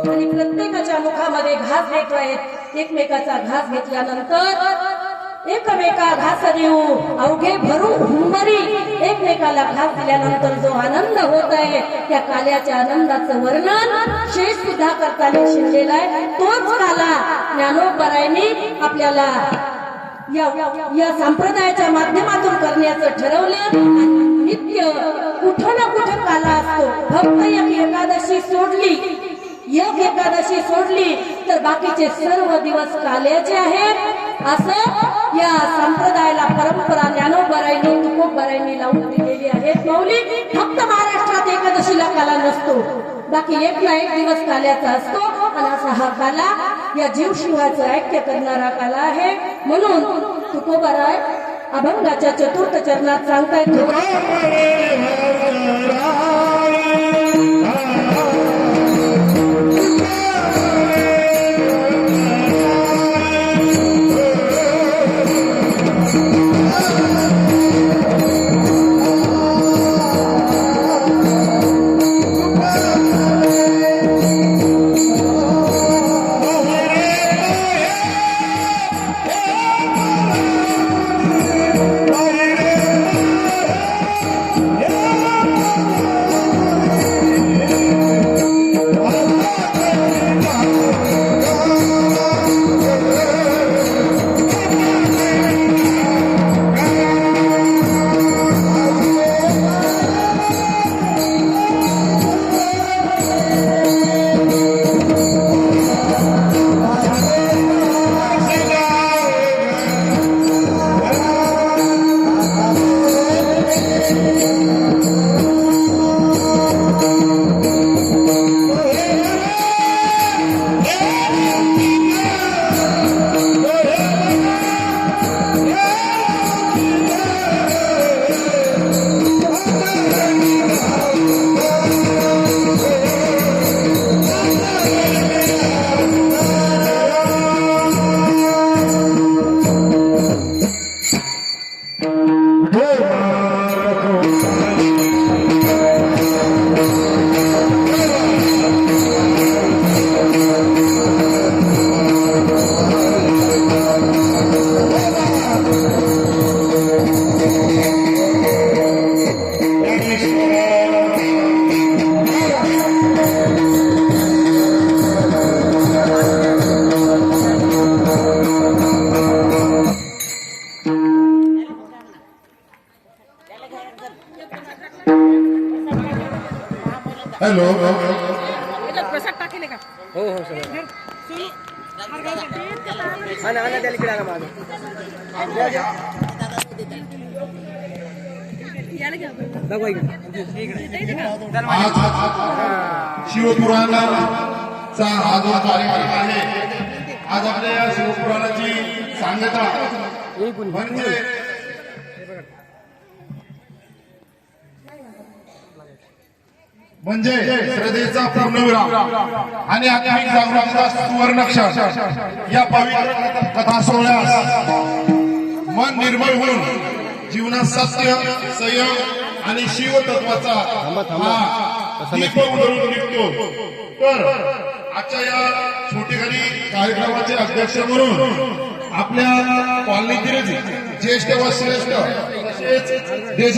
आणि प्रत्येकाच्या मुखामध्ये घास घेत आहेत. एकमेकाचा घास घेतल्यानंतर एकमेका घास देऊ अवघे भरू हुंबरी. एकमेकाला घास दिल्यानंतर जो आनंद होत आहे त्या काल्याच्या आनंदाचं वर्णन शेष सुद्धा करताना शिरलेला आहे. तोच काला ज्ञानोबरायांनी आपल्याला या संप्रदायाच्या माध्यमातून करण्याचं ठरवलं. नित्य कुठं ना कुठं काला असतो. फक्त एक एकादशी सोडली तर बाकीचे सर्व दिवस काल्याचे आहेत. असं या संप्रदायाला परंपरा ज्ञानोबरायांनी तुकोबरायांनी लावून दिलेली आहे. माऊली फक्त महाराष्ट्रात एकादशीला काला नसतो, बाकी एक ना एक दिवस काल्याचा असतो. आणि असा हा काला या जीवशिवाचं ऐक्य करणारा काला आहे. म्हणून तुकोबराय अभंगाच्या चतुर्थ चरणात सांगतायत, हॅलो प्रसाद टाकेले का हो हो सगळं हा ना त्याला इकडे आणा मागं. दाखवा इकडे. आज शिवपुराणाचा हा जो कार्यक्रम आहे, आज आपल्या या शिवपुराणाची सांगता म्हणजे श्रद्धेचा पूर्णविराम आणि आध्यात्मिक जागृतीचा सुवर्णक्षर या पवित्र कथा सोहळ्यास मन निर्मळ होऊन जीवनात सत्य, संयम आणि शिवतत्वाचा हा दीप उधळून निघतो. तर आजच्या या छोटेखानी कार्यक्रमाचे अध्यक्ष म्हणून आपल्या कॉलनीतील ज्येष्ठ व श्रेष्ठ तसेच देश